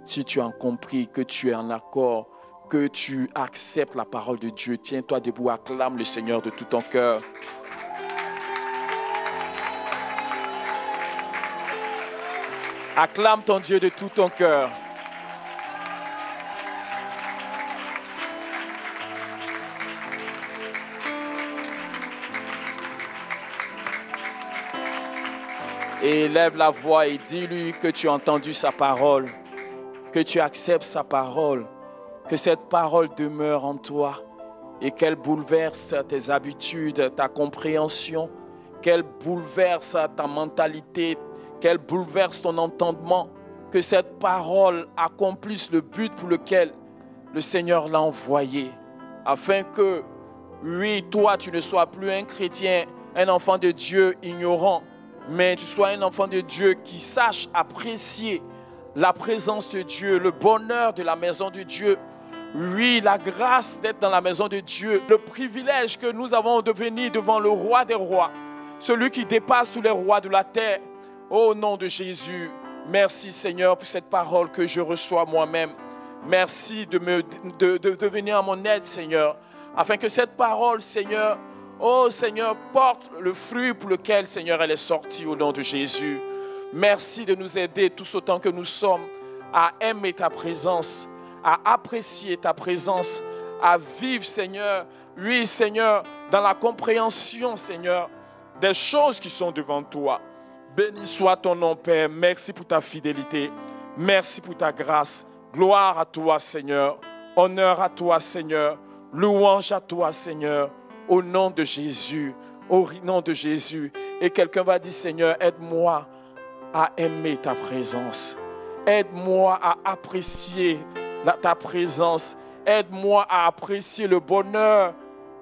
Si tu as compris que tu es en accord, que tu acceptes la parole de Dieu, tiens-toi debout, acclame le Seigneur de tout ton cœur. Acclame ton Dieu de tout ton cœur. Et élève la voix et dis-lui que tu as entendu sa parole, que tu acceptes sa parole, que cette parole demeure en toi et qu'elle bouleverse tes habitudes, ta compréhension, qu'elle bouleverse ta mentalité, qu'elle bouleverse ton entendement, que cette parole accomplisse le but pour lequel le Seigneur l'a envoyé, afin que, oui, toi, tu ne sois plus un chrétien, un enfant de Dieu ignorant, mais tu sois un enfant de Dieu qui sache apprécier la présence de Dieu, le bonheur de la maison de Dieu. Oui, la grâce d'être dans la maison de Dieu, le privilège que nous avons de venir devant le roi des rois, celui qui dépasse tous les rois de la terre. Au nom de Jésus, merci Seigneur pour cette parole que je reçois moi-même. Merci de venir à mon aide, Seigneur, afin que cette parole, Seigneur, oh Seigneur, porte le fruit pour lequel, Seigneur, elle est sortie au nom de Jésus. Merci de nous aider tous autant que nous sommes à aimer ta présence, à apprécier ta présence, à vivre, Seigneur, oui, Seigneur, dans la compréhension, Seigneur, des choses qui sont devant toi. Béni soit ton nom, Père. Merci pour ta fidélité. Merci pour ta grâce. Gloire à toi, Seigneur. Honneur à toi, Seigneur. Louange à toi, Seigneur. Au nom de Jésus. Au nom de Jésus. Et quelqu'un va dire, Seigneur, aide-moi à aimer ta présence. Aide-moi à apprécier ta présence. Aide-moi à apprécier le bonheur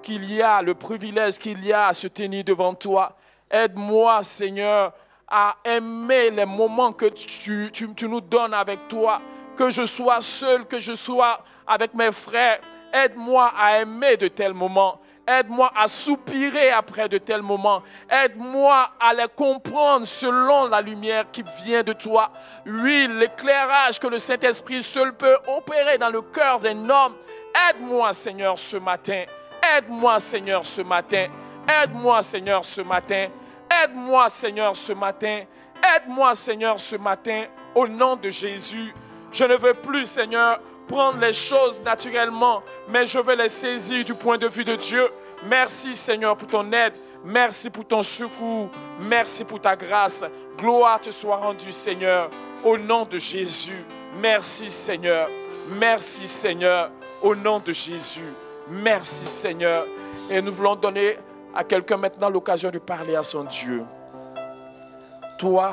qu'il y a, le privilège qu'il y a à se tenir devant toi. Aide-moi, Seigneur, à aimer les moments que tu nous donnes avec toi. Que je sois seul, que je sois avec mes frères. Aide-moi à aimer de tels moments. Aide-moi à soupirer après de tels moments. Aide-moi à les comprendre selon la lumière qui vient de toi. Oui, l'éclairage que le Saint-Esprit seul peut opérer dans le cœur d'un homme. Aide-moi, Seigneur, ce matin. Aide-moi, Seigneur, ce matin. Aide-moi, Seigneur, ce matin. Aide-moi, Seigneur, ce matin. Aide-moi, Seigneur, ce matin. Au nom de Jésus, je ne veux plus, Seigneur, prendre les choses naturellement, mais je veux les saisir du point de vue de Dieu. Merci, Seigneur, pour ton aide. Merci pour ton secours. Merci pour ta grâce. Gloire te soit rendue, Seigneur, au nom de Jésus. Merci, Seigneur. Merci, Seigneur, au nom de Jésus. Merci, Seigneur. Et nous voulons donner à quelqu'un maintenant l'occasion de parler à son Dieu. Toi,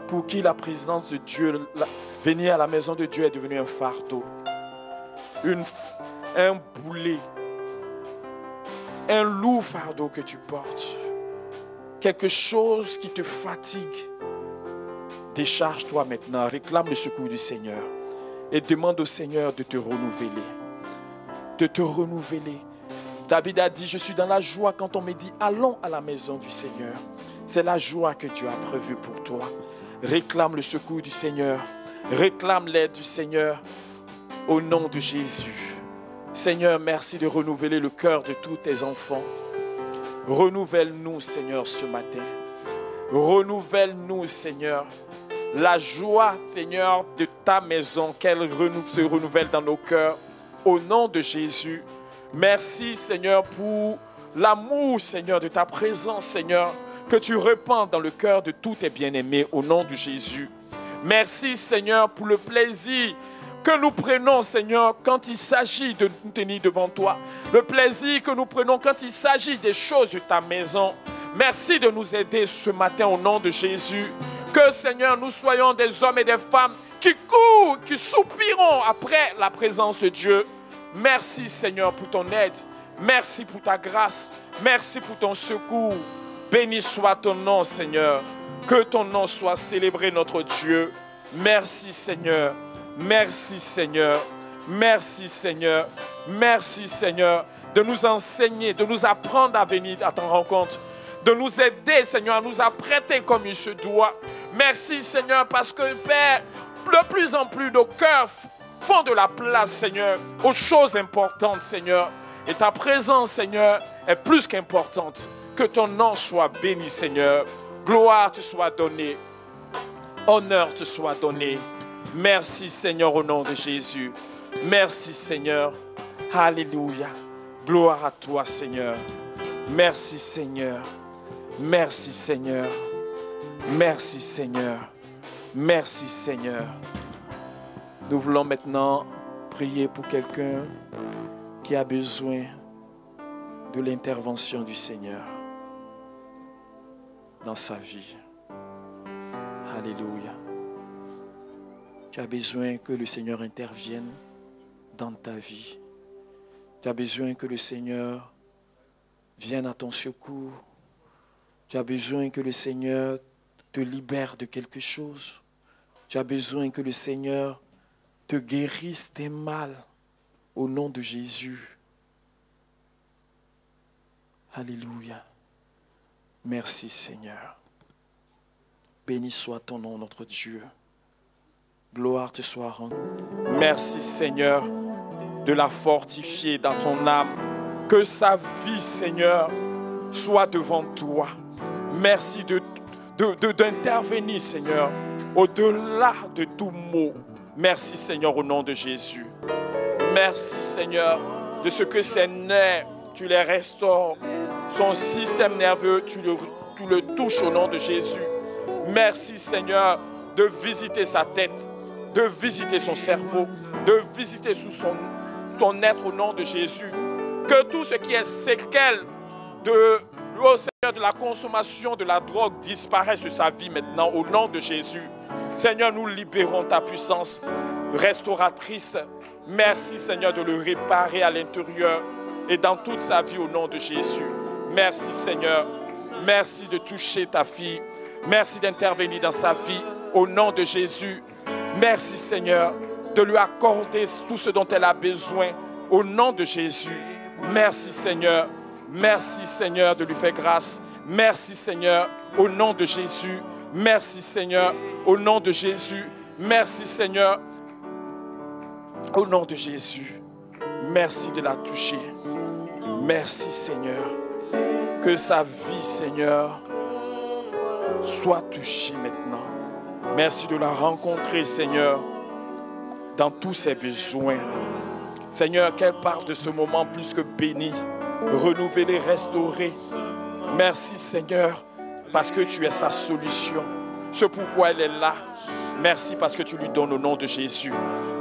pour qui la présence de Dieu, venir à la maison de Dieu est devenu un fardeau, un boulet, un lourd fardeau que tu portes, quelque chose qui te fatigue. Décharge-toi maintenant, réclame le secours du Seigneur et demande au Seigneur de te renouveler. De te renouveler. David a dit, je suis dans la joie quand on me dit, allons à la maison du Seigneur. C'est la joie que Dieu a prévue pour toi. Réclame le secours du Seigneur. Réclame l'aide du Seigneur au nom de Jésus. Seigneur, merci de renouveler le cœur de tous tes enfants. Renouvelle-nous, Seigneur, ce matin. Renouvelle-nous, Seigneur. La joie, Seigneur, de ta maison, qu'elle se renouvelle dans nos cœurs. Au nom de Jésus. Merci, Seigneur, pour l'amour, Seigneur, de ta présence, Seigneur, que tu répands dans le cœur de tous tes bien-aimés. Au nom de Jésus. Merci, Seigneur, pour le plaisir que nous prenons, Seigneur, quand il s'agit de nous tenir devant toi. Le plaisir que nous prenons quand il s'agit des choses de ta maison. Merci de nous aider ce matin au nom de Jésus. Que, Seigneur, nous soyons des hommes et des femmes qui courent, qui soupiront après la présence de Dieu. Merci, Seigneur, pour ton aide. Merci pour ta grâce. Merci pour ton secours. Béni soit ton nom, Seigneur. Que ton nom soit célébré, notre Dieu. Merci, Seigneur. Merci, Seigneur. Merci, Seigneur. Merci, Seigneur, de nous enseigner, de nous apprendre à venir à ta rencontre, de nous aider, Seigneur, à nous apprêter comme il se doit. Merci, Seigneur, parce que, Père, de plus en plus, nos cœurs font de la place, Seigneur, aux choses importantes, Seigneur. Et ta présence, Seigneur, est plus qu'importante. Que ton nom soit béni, Seigneur. Gloire te soit donnée. Honneur te soit donné. Merci, Seigneur, au nom de Jésus. Merci, Seigneur. Alléluia. Gloire à toi, Seigneur. Merci, Seigneur. Merci, Seigneur. Merci, Seigneur. Merci, Seigneur. Nous voulons maintenant prier pour quelqu'un qui a besoin de l'intervention du Seigneur dans sa vie. Alléluia. Tu as besoin que le Seigneur intervienne dans ta vie. Tu as besoin que le Seigneur vienne à ton secours. Tu as besoin que le Seigneur te libère de quelque chose. Tu as besoin que le Seigneur te guérisse des mal au nom de Jésus. Alléluia. Merci, Seigneur. Béni soit ton nom, notre Dieu. Gloire te soit rendue. Merci, Seigneur, de la fortifier dans ton âme. Que sa vie, Seigneur, soit devant toi. Merci d'intervenir, Seigneur, au-delà de tout mot. Merci, Seigneur, au nom de Jésus. Merci, Seigneur, de ce que ses nerfs, tu les restaures. Son système nerveux, tu le touches au nom de Jésus. Merci, Seigneur, de visiter sa tête, de visiter son cerveau, de visiter ton être au nom de Jésus. Que tout ce qui est séquelles oh Seigneur, de la consommation de la drogue disparaisse de sa vie maintenant au nom de Jésus. Seigneur, nous libérons ta puissance restauratrice. Merci Seigneur de le réparer à l'intérieur et dans toute sa vie au nom de Jésus. Merci Seigneur. Merci de toucher ta fille. Merci d'intervenir dans sa vie au nom de Jésus. Merci Seigneur de lui accorder tout ce dont elle a besoin au nom de Jésus. Merci Seigneur. Merci Seigneur de lui faire grâce. Merci Seigneur au nom de Jésus. Merci Seigneur au nom de Jésus. Merci Seigneur au nom de Jésus. Merci de la toucher. Merci Seigneur. Que sa vie Seigneur soit touchée maintenant. Merci de la rencontrer Seigneur dans tous ses besoins. Seigneur, qu'elle parte de ce moment plus que bénie, renouvelée, restaurée. Merci Seigneur, parce que tu es sa solution. C'est pourquoi elle est là. Merci parce que tu lui donnes au nom de Jésus.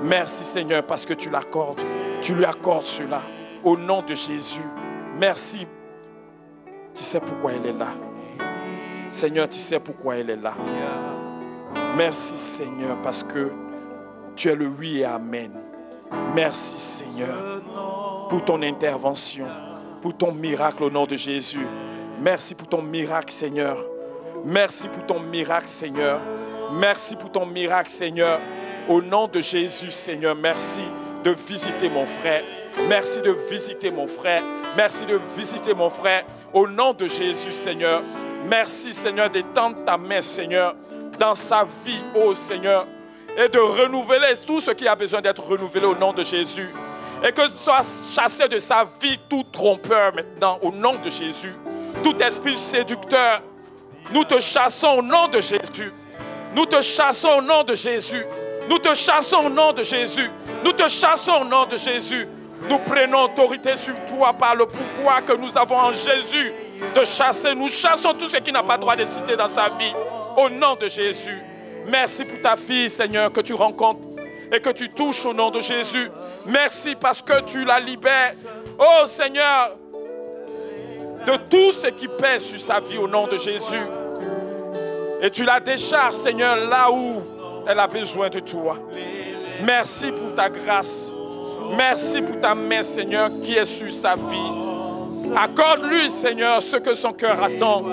Merci Seigneur, parce que tu l'accordes. Tu lui accordes cela au nom de Jésus. Merci. Tu sais pourquoi elle est là. Seigneur, tu sais pourquoi elle est là. Merci Seigneur, parce que tu es le oui et amen. Merci Seigneur pour ton intervention, pour ton miracle au nom de Jésus. Merci pour ton miracle Seigneur. Merci pour ton miracle Seigneur. Merci pour ton miracle Seigneur. Au nom de Jésus Seigneur, merci de visiter mon frère. Merci de visiter mon frère. Merci de visiter mon frère. Au nom de Jésus Seigneur. Merci Seigneur d'étendre ta main Seigneur dans sa vie, oh Seigneur, et de renouveler tout ce qui a besoin d'être renouvelé au nom de Jésus. Et que soit chassé de sa vie tout trompeur maintenant au nom de Jésus. Tout esprit séducteur, nous te chassons au nom de Jésus. Nous te chassons au nom de Jésus. Nous te chassons au nom de Jésus. Nous te chassons au nom de Jésus. Nous prenons autorité sur toi par le pouvoir que nous avons en Jésus de chasser. Nous chassons tout ce qui n'a pas droit de citer dans sa vie. Au nom de Jésus. Merci pour ta fille, Seigneur, que tu rencontres et que tu touches au nom de Jésus. Merci parce que tu la libères. Oh Seigneur, de tout ce qui pèse sur sa vie au nom de Jésus. Et tu la décharges, Seigneur, là où elle a besoin de toi. Merci pour ta grâce. Merci pour ta main, Seigneur, qui est sur sa vie. Accorde-lui, Seigneur, ce que son cœur attend.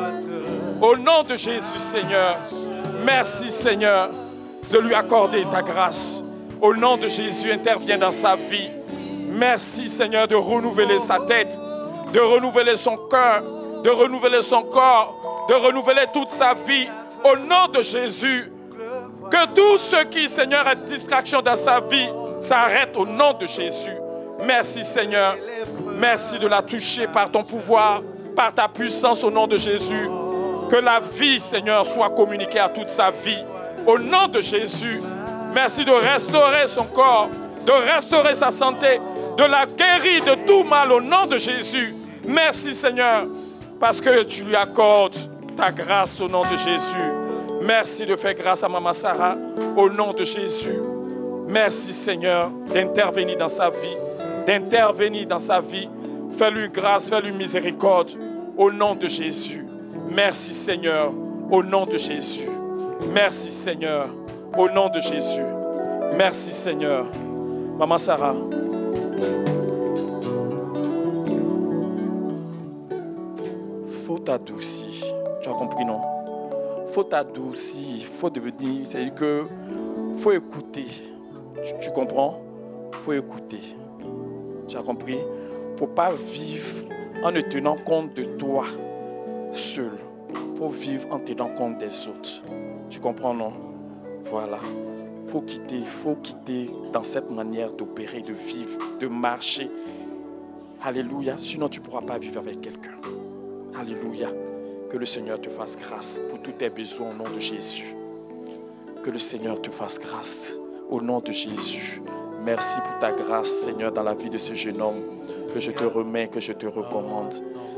Au nom de Jésus, Seigneur. Merci, Seigneur, de lui accorder ta grâce. Au nom de Jésus, interviens dans sa vie. Merci, Seigneur, de renouveler sa tête, de renouveler son cœur, de renouveler son corps, de renouveler toute sa vie. Au nom de Jésus, que tout ce qui, Seigneur, est distraction dans sa vie s'arrête au nom de Jésus. Merci, Seigneur. Merci de la toucher par ton pouvoir, par ta puissance au nom de Jésus. Que la vie, Seigneur, soit communiquée à toute sa vie. Au nom de Jésus, merci de restaurer son corps, de restaurer sa santé, de la guérir de tout mal au nom de Jésus. Merci, Seigneur, parce que tu lui accordes ta grâce au nom de Jésus. Merci de faire grâce à Maman Sarah au nom de Jésus. Merci, Seigneur, d'intervenir dans sa vie, d'intervenir dans sa vie. Fais-lui grâce, fais-lui miséricorde au nom de Jésus. Merci, Seigneur, au nom de Jésus. Merci, Seigneur, au nom de Jésus. Merci, Seigneur. Maman Sarah. Faut t'adoucir. Tu as compris, non? Faut t'adoucir. Il faut devenir. C'est-à-dire que faut écouter. Tu comprends? Faut écouter. Tu as compris? Faut pas vivre en ne tenant compte de toi seul. Faut vivre en tenant compte des autres. Tu comprends, non? Voilà. Faut quitter dans cette manière d'opérer, de vivre, de marcher. Alléluia. Sinon, tu ne pourras pas vivre avec quelqu'un. Alléluia. Que le Seigneur te fasse grâce pour tous tes besoins au nom de Jésus. Que le Seigneur te fasse grâce au nom de Jésus. Merci pour ta grâce, Seigneur, dans la vie de ce jeune homme que je te remets, que je te recommande.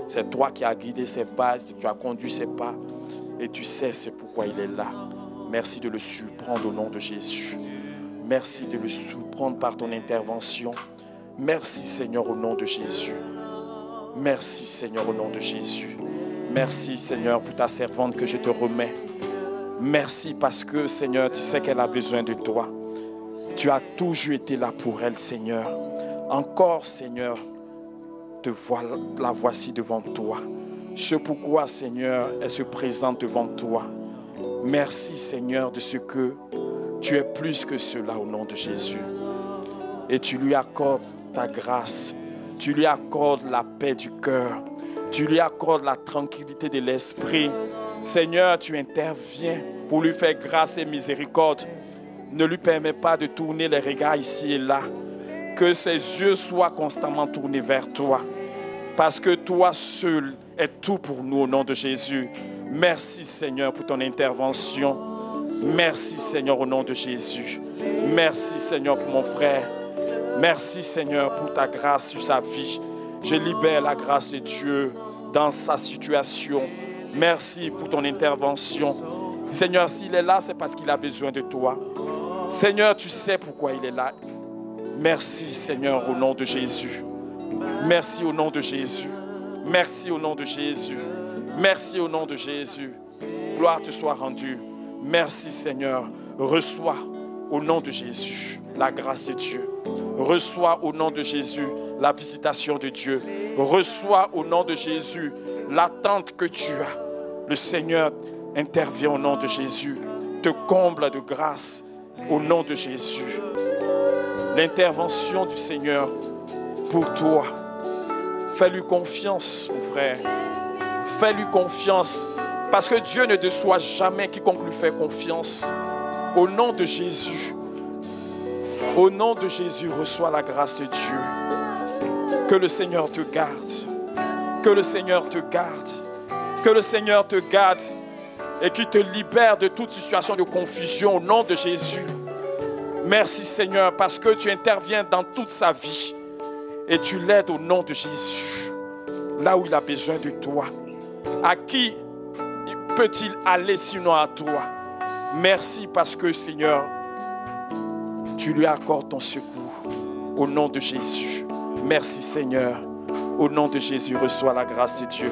C'est toi qui as guidé ses pas, tu as conduit ses pas et tu sais c'est pourquoi il est là. Merci de le surprendre au nom de Jésus. Merci de le surprendre par ton intervention. Merci Seigneur au nom de Jésus. Merci Seigneur au nom de Jésus. Merci Seigneur pour ta servante que je te remets. Merci parce que Seigneur, tu sais qu'elle a besoin de toi. Tu as toujours été là pour elle Seigneur. Encore Seigneur, la voici devant toi. C'est pourquoi Seigneur, elle se présente devant toi. Merci Seigneur de ce que tu es plus que cela au nom de Jésus. Et tu lui accordes ta grâce. Tu lui accordes la paix du cœur. Tu lui accordes la tranquillité de l'esprit. Seigneur, tu interviens pour lui faire grâce et miséricorde. Ne lui permets pas de tourner les regards ici et là. Que ses yeux soient constamment tournés vers toi. Parce que toi seul es tout pour nous au nom de Jésus. Merci Seigneur pour ton intervention. Merci Seigneur au nom de Jésus. Merci Seigneur pour mon frère. Merci Seigneur pour ta grâce sur sa vie. Je libère la grâce de Dieu dans sa situation. Merci pour ton intervention. Seigneur, s'il est là, c'est parce qu'il a besoin de toi. Seigneur, tu sais pourquoi il est là. Merci Seigneur au nom de Jésus. Merci au nom de Jésus. Merci au nom de Jésus. Merci au nom de Jésus. Gloire te soit rendue. Merci Seigneur. Reçois au nom de Jésus la grâce de Dieu. Reçois au nom de Jésus la visitation de Dieu. Reçois au nom de Jésus l'attente que tu as. Le Seigneur intervient au nom de Jésus. Te comble de grâce au nom de Jésus. L'intervention du Seigneur pour toi. Fais-lui confiance, mon frère. Fais-lui confiance. Parce que Dieu ne déçoit jamais quiconque lui fait confiance. Au nom de Jésus. Au nom de Jésus, reçois la grâce de Dieu. Que le Seigneur te garde. Que le Seigneur te garde. Que le Seigneur te garde. Et qu'il te libère de toute situation de confusion au nom de Jésus. Merci Seigneur parce que tu interviens dans toute sa vie. Et tu l'aides au nom de Jésus. Là où il a besoin de toi. À qui peut-il aller sinon à toi? Merci parce que Seigneur, tu lui accordes ton secours. Au nom de Jésus. Merci Seigneur. Au nom de Jésus, reçois la grâce de Dieu.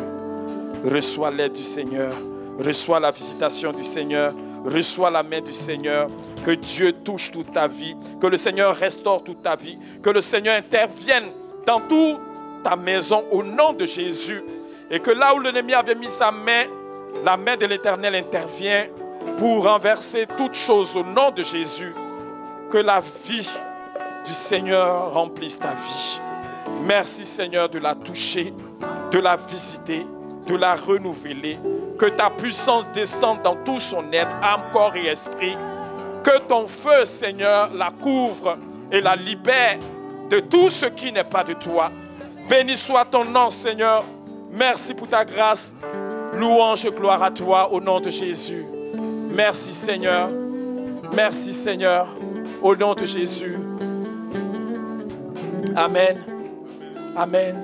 Reçois l'aide du Seigneur. Reçois la visitation du Seigneur. Reçois la main du Seigneur. Que Dieu touche toute ta vie. Que le Seigneur restaure toute ta vie. Que le Seigneur intervienne dans toute ta maison au nom de Jésus. Et que là où l'ennemi avait mis sa main, la main de l'Éternel intervient pour renverser toutes choses au nom de Jésus. Que la vie du Seigneur remplisse ta vie. Merci Seigneur de la toucher, de la visiter, de la renouveler. Que ta puissance descende dans tout son être, âme, corps et esprit. Que ton feu, Seigneur, la couvre et la libère de tout ce qui n'est pas de toi. Béni soit ton nom, Seigneur. Merci pour ta grâce. Louange et gloire à toi au nom de Jésus. Merci, Seigneur. Merci, Seigneur. Au nom de Jésus. Amen. Amen.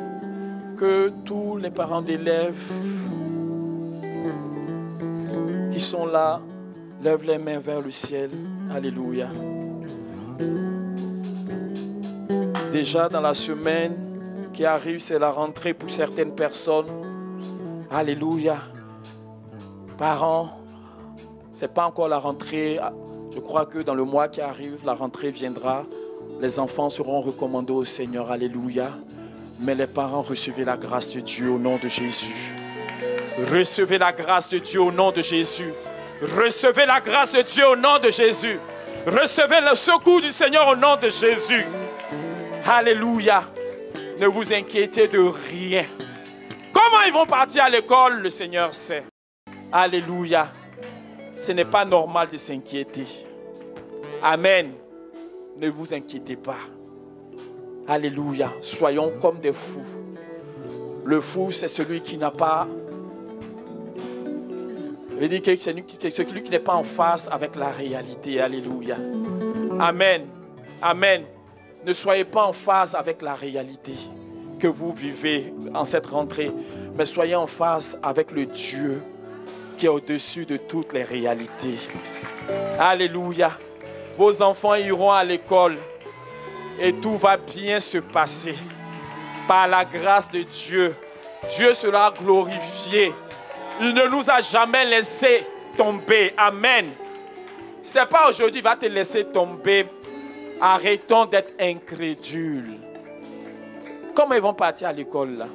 Que tous les parents d'élèves qui sont là lèvent les mains vers le ciel. Alléluia. Déjà dans la semaine qui arrive, c'est la rentrée pour certaines personnes. Alléluia. Parents, ce n'est pas encore la rentrée. Je crois que dans le mois qui arrive, la rentrée viendra. Les enfants seront recommandés au Seigneur. Alléluia. Mais les parents, recevez la grâce de Dieu au nom de Jésus. Recevez la grâce de Dieu au nom de Jésus. Recevez la grâce de Dieu au nom de Jésus. Recevez le secours du Seigneur au nom de Jésus. Alléluia. Ne vous inquiétez de rien. Comment ils vont partir à l'école, le Seigneur sait. Alléluia. Ce n'est pas normal de s'inquiéter. Amen. Ne vous inquiétez pas. Alléluia. Soyons comme des fous. Le fou, c'est celui qui n'a pas... Je veux dire que c'est celui qui n'est pas en phase avec la réalité. Alléluia. Amen. Amen. Ne soyez pas en phase avec la réalité que vous vivez en cette rentrée, mais soyez en phase avec le Dieu qui est au-dessus de toutes les réalités. Alléluia. Vos enfants iront à l'école et tout va bien se passer. Par la grâce de Dieu, Dieu sera glorifié. Il ne nous a jamais laissé tomber. Amen. Ce n'est pas aujourd'hui, il va te laisser tomber. Arrêtons d'être incrédules. Comment ils vont partir à l'école là?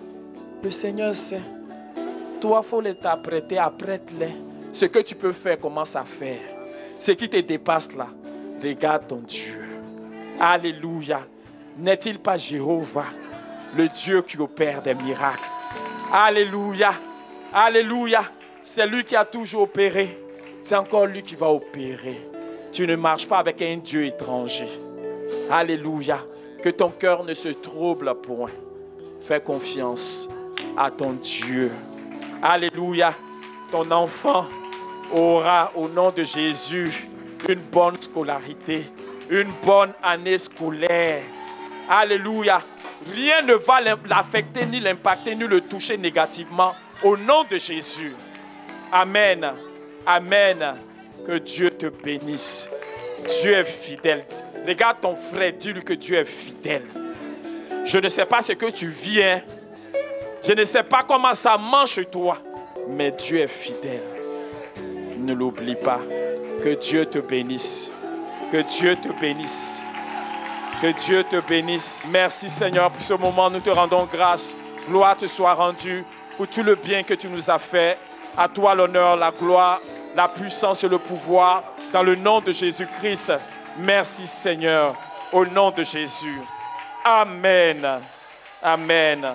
Le Seigneur sait. Toi, il faut les t'apprêter, apprête-les. Ce que tu peux faire, commence à faire. Ce qui te dépasse là, regarde ton Dieu. Alléluia. N'est-il pas Jéhovah, le Dieu qui opère des miracles? Alléluia. Alléluia. C'est lui qui a toujours opéré. C'est encore lui qui va opérer. Tu ne marches pas avec un Dieu étranger. Alléluia. Que ton cœur ne se trouble point. Fais confiance à ton Dieu. Alléluia. Ton enfant aura au nom de Jésus une bonne scolarité, une bonne année scolaire. Alléluia. Rien ne va l'affecter, ni l'impacter, ni le toucher négativement au nom de Jésus. Amen. Amen. Que Dieu te bénisse. Dieu est fidèle. Regarde ton frère, dis-lui que Dieu est fidèle. Je ne sais pas ce que tu viens. Je ne sais pas comment ça marche chez toi. Mais Dieu est fidèle. Ne l'oublie pas. Que Dieu te bénisse. Que Dieu te bénisse. Que Dieu te bénisse. Merci Seigneur pour ce moment. Nous te rendons grâce. Gloire te soit rendue pour tout le bien que tu nous as fait. À toi l'honneur, la gloire, la puissance et le pouvoir. Dans le nom de Jésus-Christ. Merci Seigneur. Au nom de Jésus. Amen. Amen.